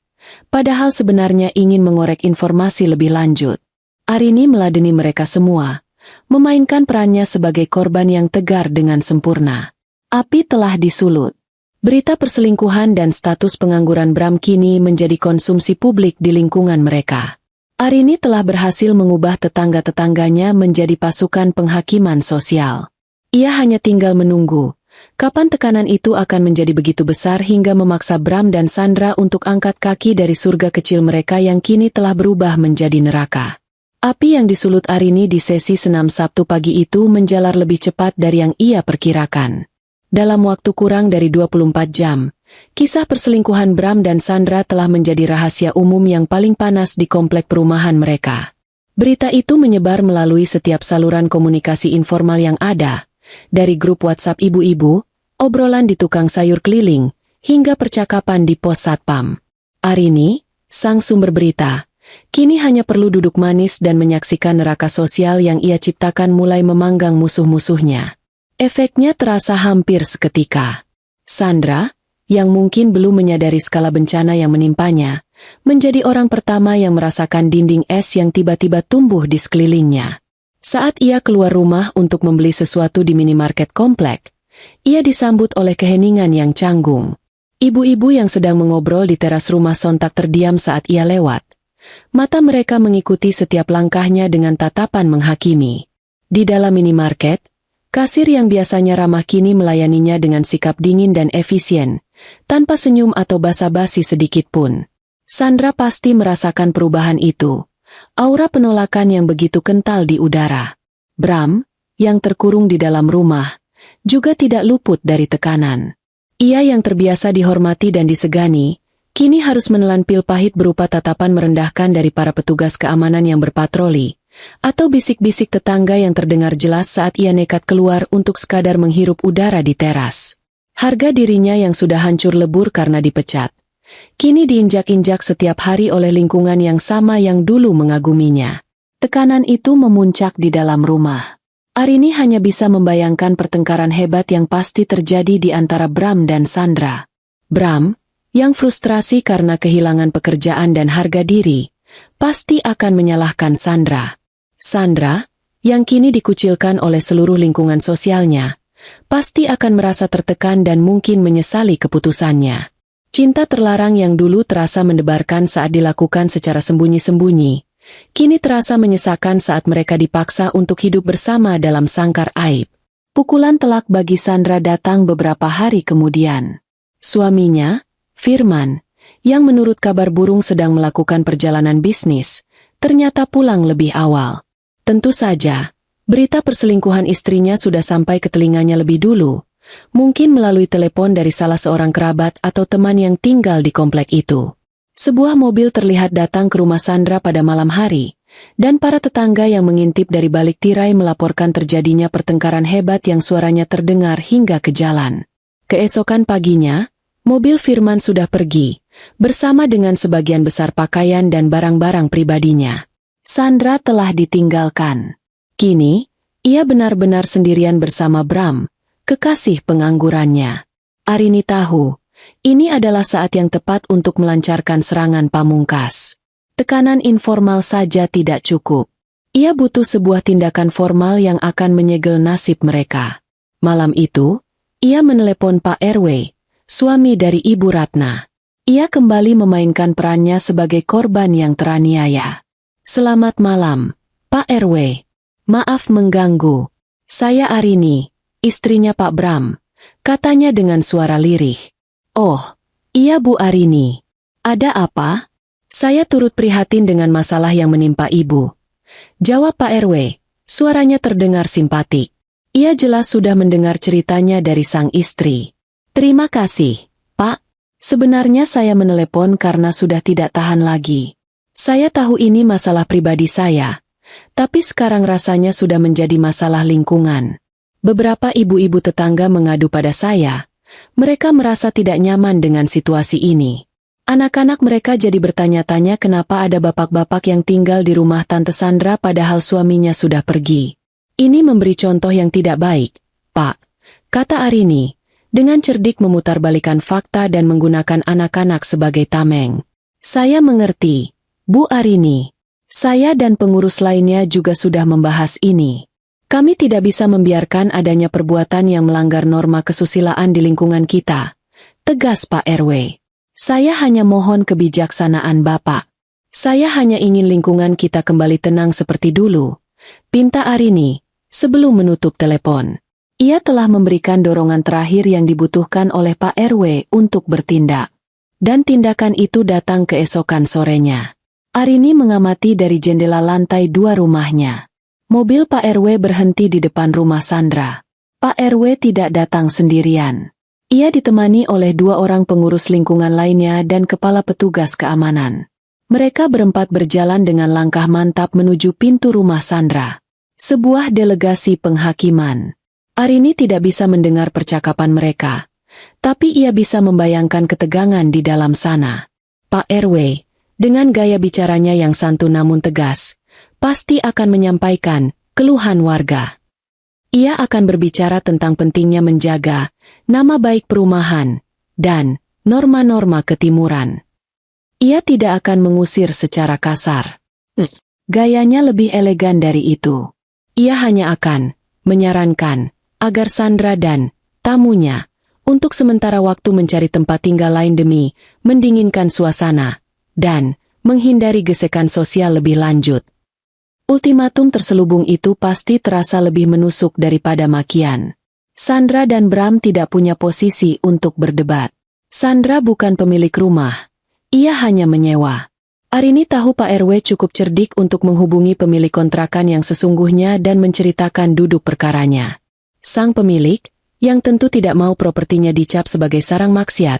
Speaker 1: padahal sebenarnya ingin mengorek informasi lebih lanjut. Arini meladeni mereka semua, memainkan perannya sebagai korban yang tegar dengan sempurna. Api telah disulut. Berita perselingkuhan dan status pengangguran Bram kini menjadi konsumsi publik di lingkungan mereka. Arini telah berhasil mengubah tetangga-tetangganya menjadi pasukan penghakiman sosial. Ia hanya tinggal menunggu kapan tekanan itu akan menjadi begitu besar hingga memaksa Bram dan Sandra untuk angkat kaki dari surga kecil mereka yang kini telah berubah menjadi neraka. Api yang disulut Arini di sesi senam Sabtu pagi itu menjalar lebih cepat dari yang ia perkirakan. Dalam waktu kurang dari 24 jam, kisah perselingkuhan Bram dan Sandra telah menjadi rahasia umum yang paling panas di komplek perumahan mereka. Berita itu menyebar melalui setiap saluran komunikasi informal yang ada, dari grup WhatsApp ibu-ibu, obrolan di tukang sayur keliling, hingga percakapan di pos satpam. Arini, sang sumber berita, kini hanya perlu duduk manis dan menyaksikan neraka sosial yang ia ciptakan mulai memanggang musuh-musuhnya. Efeknya terasa hampir seketika. Sandra, yang mungkin belum menyadari skala bencana yang menimpanya, menjadi orang pertama yang merasakan dinding es yang tiba-tiba tumbuh di sekelilingnya. Saat ia keluar rumah untuk membeli sesuatu di minimarket komplek, ia disambut oleh keheningan yang canggung. Ibu-ibu yang sedang mengobrol di teras rumah sontak terdiam saat ia lewat. Mata mereka mengikuti setiap langkahnya dengan tatapan menghakimi. Di dalam minimarket, kasir yang biasanya ramah kini melayaninya dengan sikap dingin dan efisien, tanpa senyum atau basa-basi sedikit pun. Sandra pasti merasakan perubahan itu, aura penolakan yang begitu kental di udara. Bram, yang terkurung di dalam rumah, juga tidak luput dari tekanan. Ia yang terbiasa dihormati dan disegani, kini harus menelan pil pahit berupa tatapan merendahkan dari para petugas keamanan yang berpatroli, atau bisik-bisik tetangga yang terdengar jelas saat ia nekat keluar untuk sekadar menghirup udara di teras. Harga dirinya yang sudah hancur lebur karena dipecat, kini diinjak-injak setiap hari oleh lingkungan yang sama yang dulu mengaguminya. Tekanan itu memuncak di dalam rumah. Arini hanya bisa membayangkan pertengkaran hebat yang pasti terjadi di antara Bram dan Sandra. Bram, Yang frustrasi karena kehilangan pekerjaan dan harga diri, pasti akan menyalahkan Sandra. Sandra, yang kini dikucilkan oleh seluruh lingkungan sosialnya, pasti akan merasa tertekan dan mungkin menyesali keputusannya. Cinta terlarang yang dulu terasa mendebarkan saat dilakukan secara sembunyi-sembunyi, kini terasa menyesakan saat mereka dipaksa untuk hidup bersama dalam sangkar aib. Pukulan telak bagi Sandra datang beberapa hari kemudian. Suaminya, Firman, yang menurut kabar burung sedang melakukan perjalanan bisnis, ternyata pulang lebih awal. Tentu saja, berita perselingkuhan istrinya sudah sampai ke telinganya lebih dulu, mungkin melalui telepon dari salah seorang kerabat atau teman yang tinggal di komplek itu. Sebuah mobil terlihat datang ke rumah Sandra pada malam hari, dan para tetangga yang mengintip dari balik tirai melaporkan terjadinya pertengkaran hebat yang suaranya terdengar hingga ke jalan. Keesokan paginya, mobil Firman sudah pergi, bersama dengan sebagian besar pakaian dan barang-barang pribadinya. Sandra telah ditinggalkan. Kini, ia benar-benar sendirian bersama Bram, kekasih penganggurannya. Arini tahu, ini adalah saat yang tepat untuk melancarkan serangan pamungkas. Tekanan informal saja tidak cukup. Ia butuh sebuah tindakan formal yang akan menyegel nasib mereka. Malam itu, ia menelepon Pak RW, suami dari Ibu Ratna. Ia kembali memainkan perannya sebagai korban yang teraniaya. "Selamat malam, Pak RW. Maaf mengganggu. Saya Arini, istrinya Pak Bram," katanya dengan suara lirih. "Oh, iya Bu Arini. Ada apa?" "Saya turut prihatin dengan masalah yang menimpa Ibu," jawab Pak RW. Suaranya terdengar simpatik. Ia jelas sudah mendengar ceritanya dari sang istri. "Terima kasih, Pak. Sebenarnya saya menelepon karena sudah tidak tahan lagi. Saya tahu ini masalah pribadi saya, tapi sekarang rasanya sudah menjadi masalah lingkungan. Beberapa ibu-ibu tetangga mengadu pada saya. Mereka merasa tidak nyaman dengan situasi ini. Anak-anak mereka jadi bertanya-tanya kenapa ada bapak-bapak yang tinggal di rumah Tante Sandra padahal suaminya sudah pergi. Ini memberi contoh yang tidak baik, Pak," kata Arini, dengan cerdik memutarbalikan fakta dan menggunakan anak-anak sebagai tameng. "Saya mengerti, Bu Arini. Saya dan pengurus lainnya juga sudah membahas ini. Kami tidak bisa membiarkan adanya perbuatan yang melanggar norma kesusilaan di lingkungan kita," tegas Pak RW. "Saya hanya mohon kebijaksanaan Bapak. Saya hanya ingin lingkungan kita kembali tenang seperti dulu," pinta Arini, sebelum menutup telepon. Ia telah memberikan dorongan terakhir yang dibutuhkan oleh Pak RW untuk bertindak. Dan tindakan itu datang keesokan sorenya. Arini mengamati dari jendela lantai 2 rumahnya. Mobil Pak RW berhenti di depan rumah Sandra. Pak RW tidak datang sendirian. Ia ditemani oleh 2 orang pengurus lingkungan lainnya dan kepala petugas keamanan. Mereka berempat berjalan dengan langkah mantap menuju pintu rumah Sandra. Sebuah delegasi penghakiman. Arini tidak bisa mendengar percakapan mereka, tapi ia bisa membayangkan ketegangan di dalam sana. Pak RW, dengan gaya bicaranya yang santun namun tegas, pasti akan menyampaikan keluhan warga. Ia akan berbicara tentang pentingnya menjaga nama baik perumahan dan norma-norma ketimuran. Ia tidak akan mengusir secara kasar. Gayanya lebih elegan dari itu. Ia hanya akan menyarankan agar Sandra dan tamunya untuk sementara waktu mencari tempat tinggal lain demi mendinginkan suasana dan menghindari gesekan sosial lebih lanjut. Ultimatum terselubung itu pasti terasa lebih menusuk daripada makian. Sandra dan Bram tidak punya posisi untuk berdebat. Sandra bukan pemilik rumah. Ia hanya menyewa. Arini tahu Pak RW cukup cerdik untuk menghubungi pemilik kontrakan yang sesungguhnya dan menceritakan duduk perkaranya. Sang pemilik, yang tentu tidak mau propertinya dicap sebagai sarang maksiat,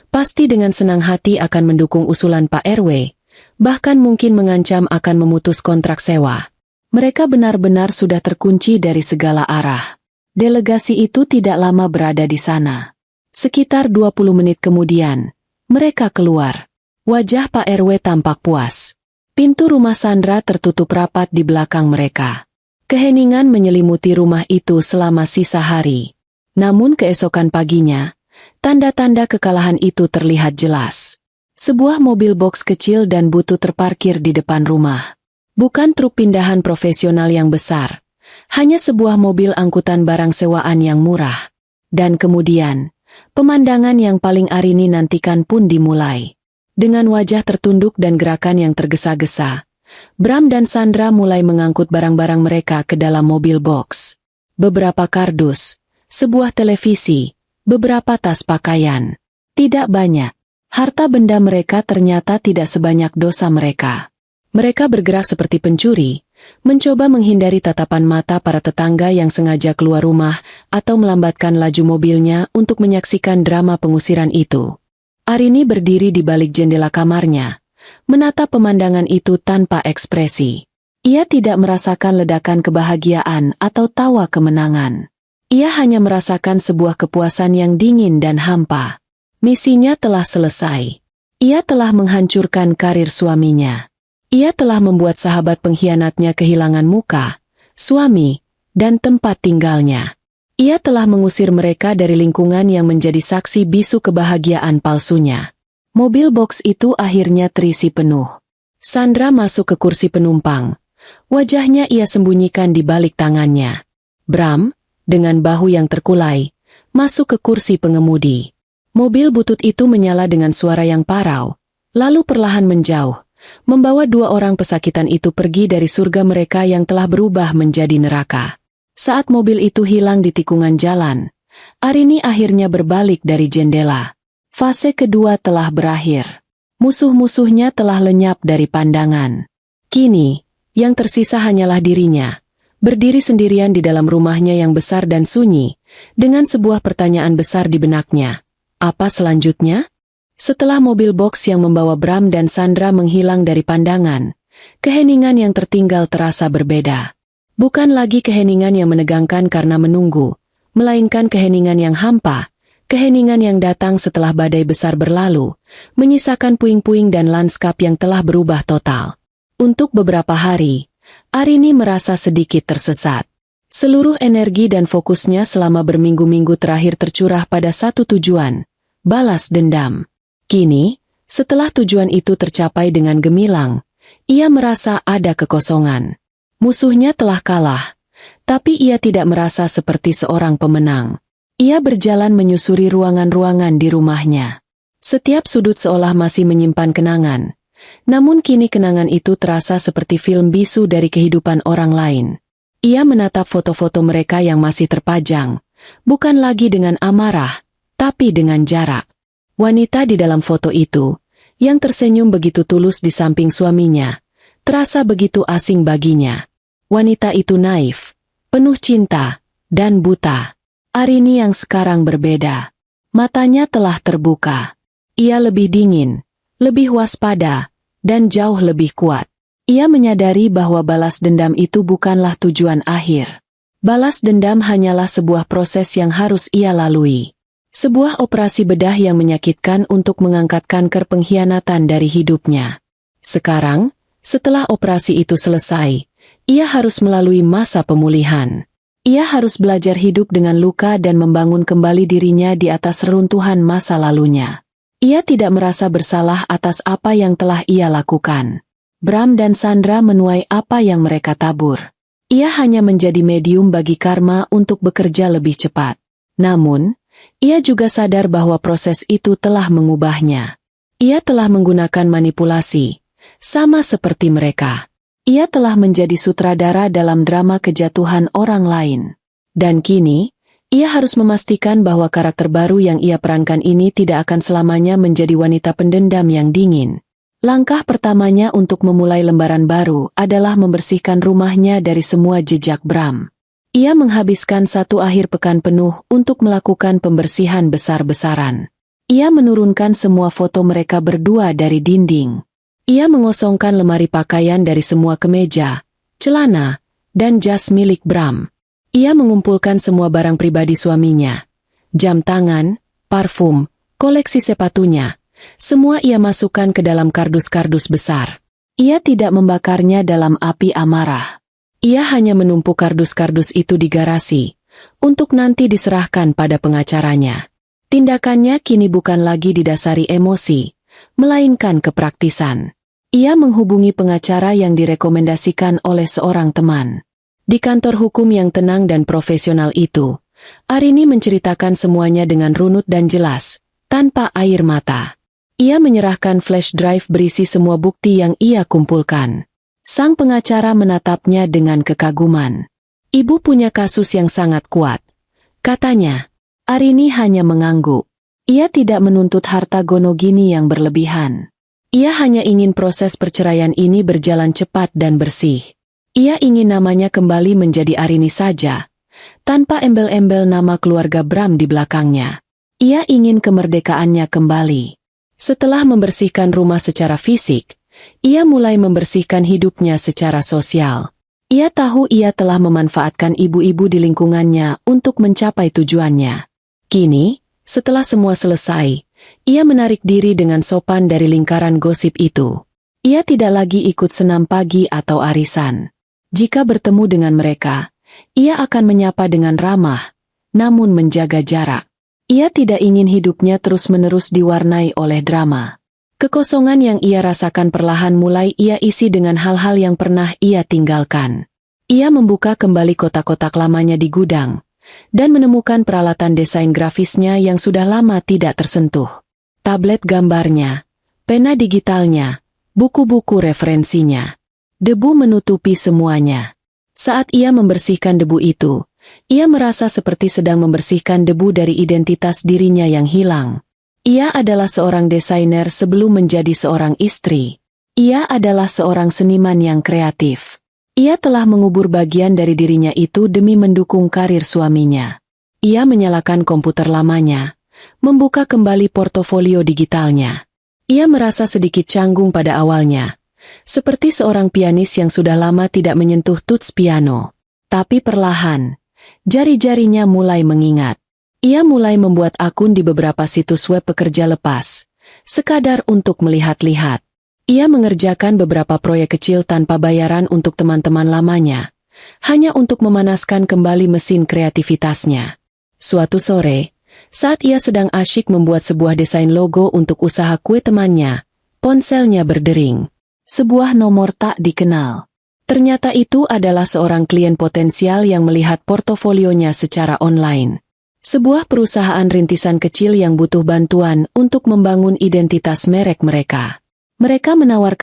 Speaker 1: pasti dengan senang hati akan mendukung usulan Pak RW, bahkan mungkin mengancam akan memutus kontrak sewa. Mereka benar-benar sudah terkunci dari segala arah. Delegasi itu tidak lama berada di sana. Sekitar 20 menit kemudian, mereka keluar. Wajah Pak RW tampak puas. Pintu rumah Sandra tertutup rapat di belakang mereka. Keheningan menyelimuti rumah itu selama sisa hari. Namun keesokan paginya, tanda-tanda kekalahan itu terlihat jelas. Sebuah mobil box kecil dan butut terparkir di depan rumah. Bukan truk pindahan profesional yang besar, hanya sebuah mobil angkutan barang sewaan yang murah. Dan kemudian, pemandangan yang paling Arini nantikan pun dimulai. Dengan wajah tertunduk dan gerakan yang tergesa-gesa, Bram dan Sandra mulai mengangkut barang-barang mereka ke dalam mobil box. Beberapa kardus, sebuah televisi, beberapa tas pakaian. Tidak banyak. Harta benda mereka ternyata tidak sebanyak dosa mereka. Mereka bergerak seperti pencuri, mencoba menghindari tatapan mata para tetangga yang sengaja keluar rumah atau melambatkan laju mobilnya untuk menyaksikan drama pengusiran itu. Arini berdiri di balik jendela kamarnya, menatap pemandangan itu tanpa ekspresi. Ia tidak merasakan ledakan kebahagiaan atau tawa kemenangan. Ia hanya merasakan sebuah kepuasan yang dingin dan hampa. Misinya telah selesai. Ia telah menghancurkan karir suaminya. Ia telah membuat sahabat pengkhianatnya kehilangan muka, suami, dan tempat tinggalnya. Ia telah mengusir mereka dari lingkungan yang menjadi saksi bisu kebahagiaan palsunya. Mobil box itu akhirnya terisi penuh. Sandra masuk ke kursi penumpang. Wajahnya ia sembunyikan di balik tangannya. Bram, dengan bahu yang terkulai, masuk ke kursi pengemudi. Mobil butut itu menyala dengan suara yang parau, lalu perlahan menjauh, membawa dua orang pesakitan itu pergi dari surga mereka yang telah berubah menjadi neraka. Saat mobil itu hilang di tikungan jalan, Arini akhirnya berbalik dari jendela. Fase kedua telah berakhir. Musuh-musuhnya telah lenyap dari pandangan. Kini, yang tersisa hanyalah dirinya, berdiri sendirian di dalam rumahnya yang besar dan sunyi, dengan sebuah pertanyaan besar di benaknya. Apa selanjutnya? Setelah mobil box yang membawa Bram dan Sandra menghilang dari pandangan, keheningan yang tertinggal terasa berbeda. Bukan lagi keheningan yang menegangkan karena menunggu, melainkan keheningan yang hampa, keheningan yang datang setelah badai besar berlalu, menyisakan puing-puing dan lanskap yang telah berubah total. Untuk beberapa hari, Arini merasa sedikit tersesat. Seluruh energi dan fokusnya selama berminggu-minggu terakhir tercurah pada satu tujuan, balas dendam. Kini, setelah tujuan itu tercapai dengan gemilang, ia merasa ada kekosongan. Musuhnya telah kalah, tapi ia tidak merasa seperti seorang pemenang. Ia berjalan menyusuri ruangan-ruangan di rumahnya. Setiap sudut seolah masih menyimpan kenangan. Namun kini kenangan itu terasa seperti film bisu dari kehidupan orang lain. Ia menatap foto-foto mereka yang masih terpajang, bukan lagi dengan amarah, tapi dengan jarak. Wanita di dalam foto itu, yang tersenyum begitu tulus di samping suaminya, terasa begitu asing baginya. Wanita itu naif, penuh cinta, dan buta. Arini yang sekarang berbeda. Matanya telah terbuka. Ia lebih dingin, lebih waspada, dan jauh lebih kuat. Ia menyadari bahwa balas dendam itu bukanlah tujuan akhir. Balas dendam hanyalah sebuah proses yang harus ia lalui. Sebuah operasi bedah yang menyakitkan untuk mengangkat kanker pengkhianatan dari hidupnya. Sekarang, setelah operasi itu selesai, ia harus melalui masa pemulihan. Ia harus belajar hidup dengan luka dan membangun kembali dirinya di atas reruntuhan masa lalunya. Ia tidak merasa bersalah atas apa yang telah ia lakukan. Bram dan Sandra menuai apa yang mereka tabur. Ia hanya menjadi medium bagi karma untuk bekerja lebih cepat. Namun, ia juga sadar bahwa proses itu telah mengubahnya. Ia telah menggunakan manipulasi, sama seperti mereka. Ia telah menjadi sutradara dalam drama kejatuhan orang lain. Dan kini, ia harus memastikan bahwa karakter baru yang ia perankan ini tidak akan selamanya menjadi wanita pendendam yang dingin. Langkah pertamanya untuk memulai lembaran baru adalah membersihkan rumahnya dari semua jejak Bram. Ia menghabiskan satu akhir pekan penuh untuk melakukan pembersihan besar-besaran. Ia menurunkan semua foto mereka berdua dari dinding. Ia mengosongkan lemari pakaian dari semua kemeja, celana, dan jas milik Bram. Ia mengumpulkan semua barang pribadi suaminya. Jam tangan, parfum, koleksi sepatunya. Semua ia masukkan ke dalam kardus-kardus besar. Ia tidak membakarnya dalam api amarah. Ia hanya menumpuk kardus-kardus itu di garasi, untuk nanti diserahkan pada pengacaranya. Tindakannya kini bukan lagi didasari emosi, melainkan kepraktisan. Ia menghubungi pengacara yang direkomendasikan oleh seorang teman. Di kantor hukum yang tenang dan profesional itu, Arini menceritakan semuanya dengan runut dan jelas, tanpa air mata. Ia menyerahkan flash drive berisi semua bukti yang ia kumpulkan. Sang pengacara menatapnya dengan kekaguman. Ibu punya kasus yang sangat kuat, katanya. Arini hanya mengangguk. Ia tidak menuntut harta gonogini yang berlebihan. Ia hanya ingin proses perceraian ini berjalan cepat dan bersih. Ia ingin namanya kembali menjadi Arini saja, tanpa embel-embel nama keluarga Bram di belakangnya. Ia ingin kemerdekaannya kembali. Setelah membersihkan rumah secara fisik, ia mulai membersihkan hidupnya secara sosial. Ia tahu ia telah memanfaatkan ibu-ibu di lingkungannya untuk mencapai tujuannya. Kini, setelah semua selesai, ia menarik diri dengan sopan dari lingkaran gosip itu. Ia tidak lagi ikut senam pagi atau arisan. Jika bertemu dengan mereka, ia akan menyapa dengan ramah, namun menjaga jarak. Ia tidak ingin hidupnya terus-menerus diwarnai oleh drama. Kekosongan yang ia rasakan perlahan mulai ia isi dengan hal-hal yang pernah ia tinggalkan. Ia membuka kembali kotak-kotak lamanya di gudang, dan menemukan peralatan desain grafisnya yang sudah lama tidak tersentuh. Tablet gambarnya, pena digitalnya, buku-buku referensinya. Debu menutupi semuanya. Saat ia membersihkan debu itu, ia merasa seperti sedang membersihkan debu dari identitas dirinya yang hilang. Ia adalah seorang desainer sebelum menjadi seorang istri. Ia adalah seorang seniman yang kreatif. Ia telah mengubur bagian dari dirinya itu demi mendukung karir suaminya. Ia menyalakan komputer lamanya, membuka kembali portofolio digitalnya. Ia merasa sedikit canggung pada awalnya, seperti seorang pianis yang sudah lama tidak menyentuh tuts piano. Tapi perlahan, jari-jarinya mulai mengingat. Ia mulai membuat akun di beberapa situs web pekerja lepas, sekadar untuk melihat-lihat. Ia mengerjakan beberapa proyek kecil tanpa bayaran untuk teman-teman lamanya, hanya untuk memanaskan kembali mesin kreativitasnya. Suatu sore, saat ia sedang asyik membuat sebuah desain logo untuk usaha kue temannya, ponselnya berdering. Sebuah nomor tak dikenal. Ternyata itu adalah seorang klien potensial yang melihat portofolionya secara online. Sebuah perusahaan rintisan kecil yang butuh bantuan untuk membangun identitas merek mereka. Mereka menawarkan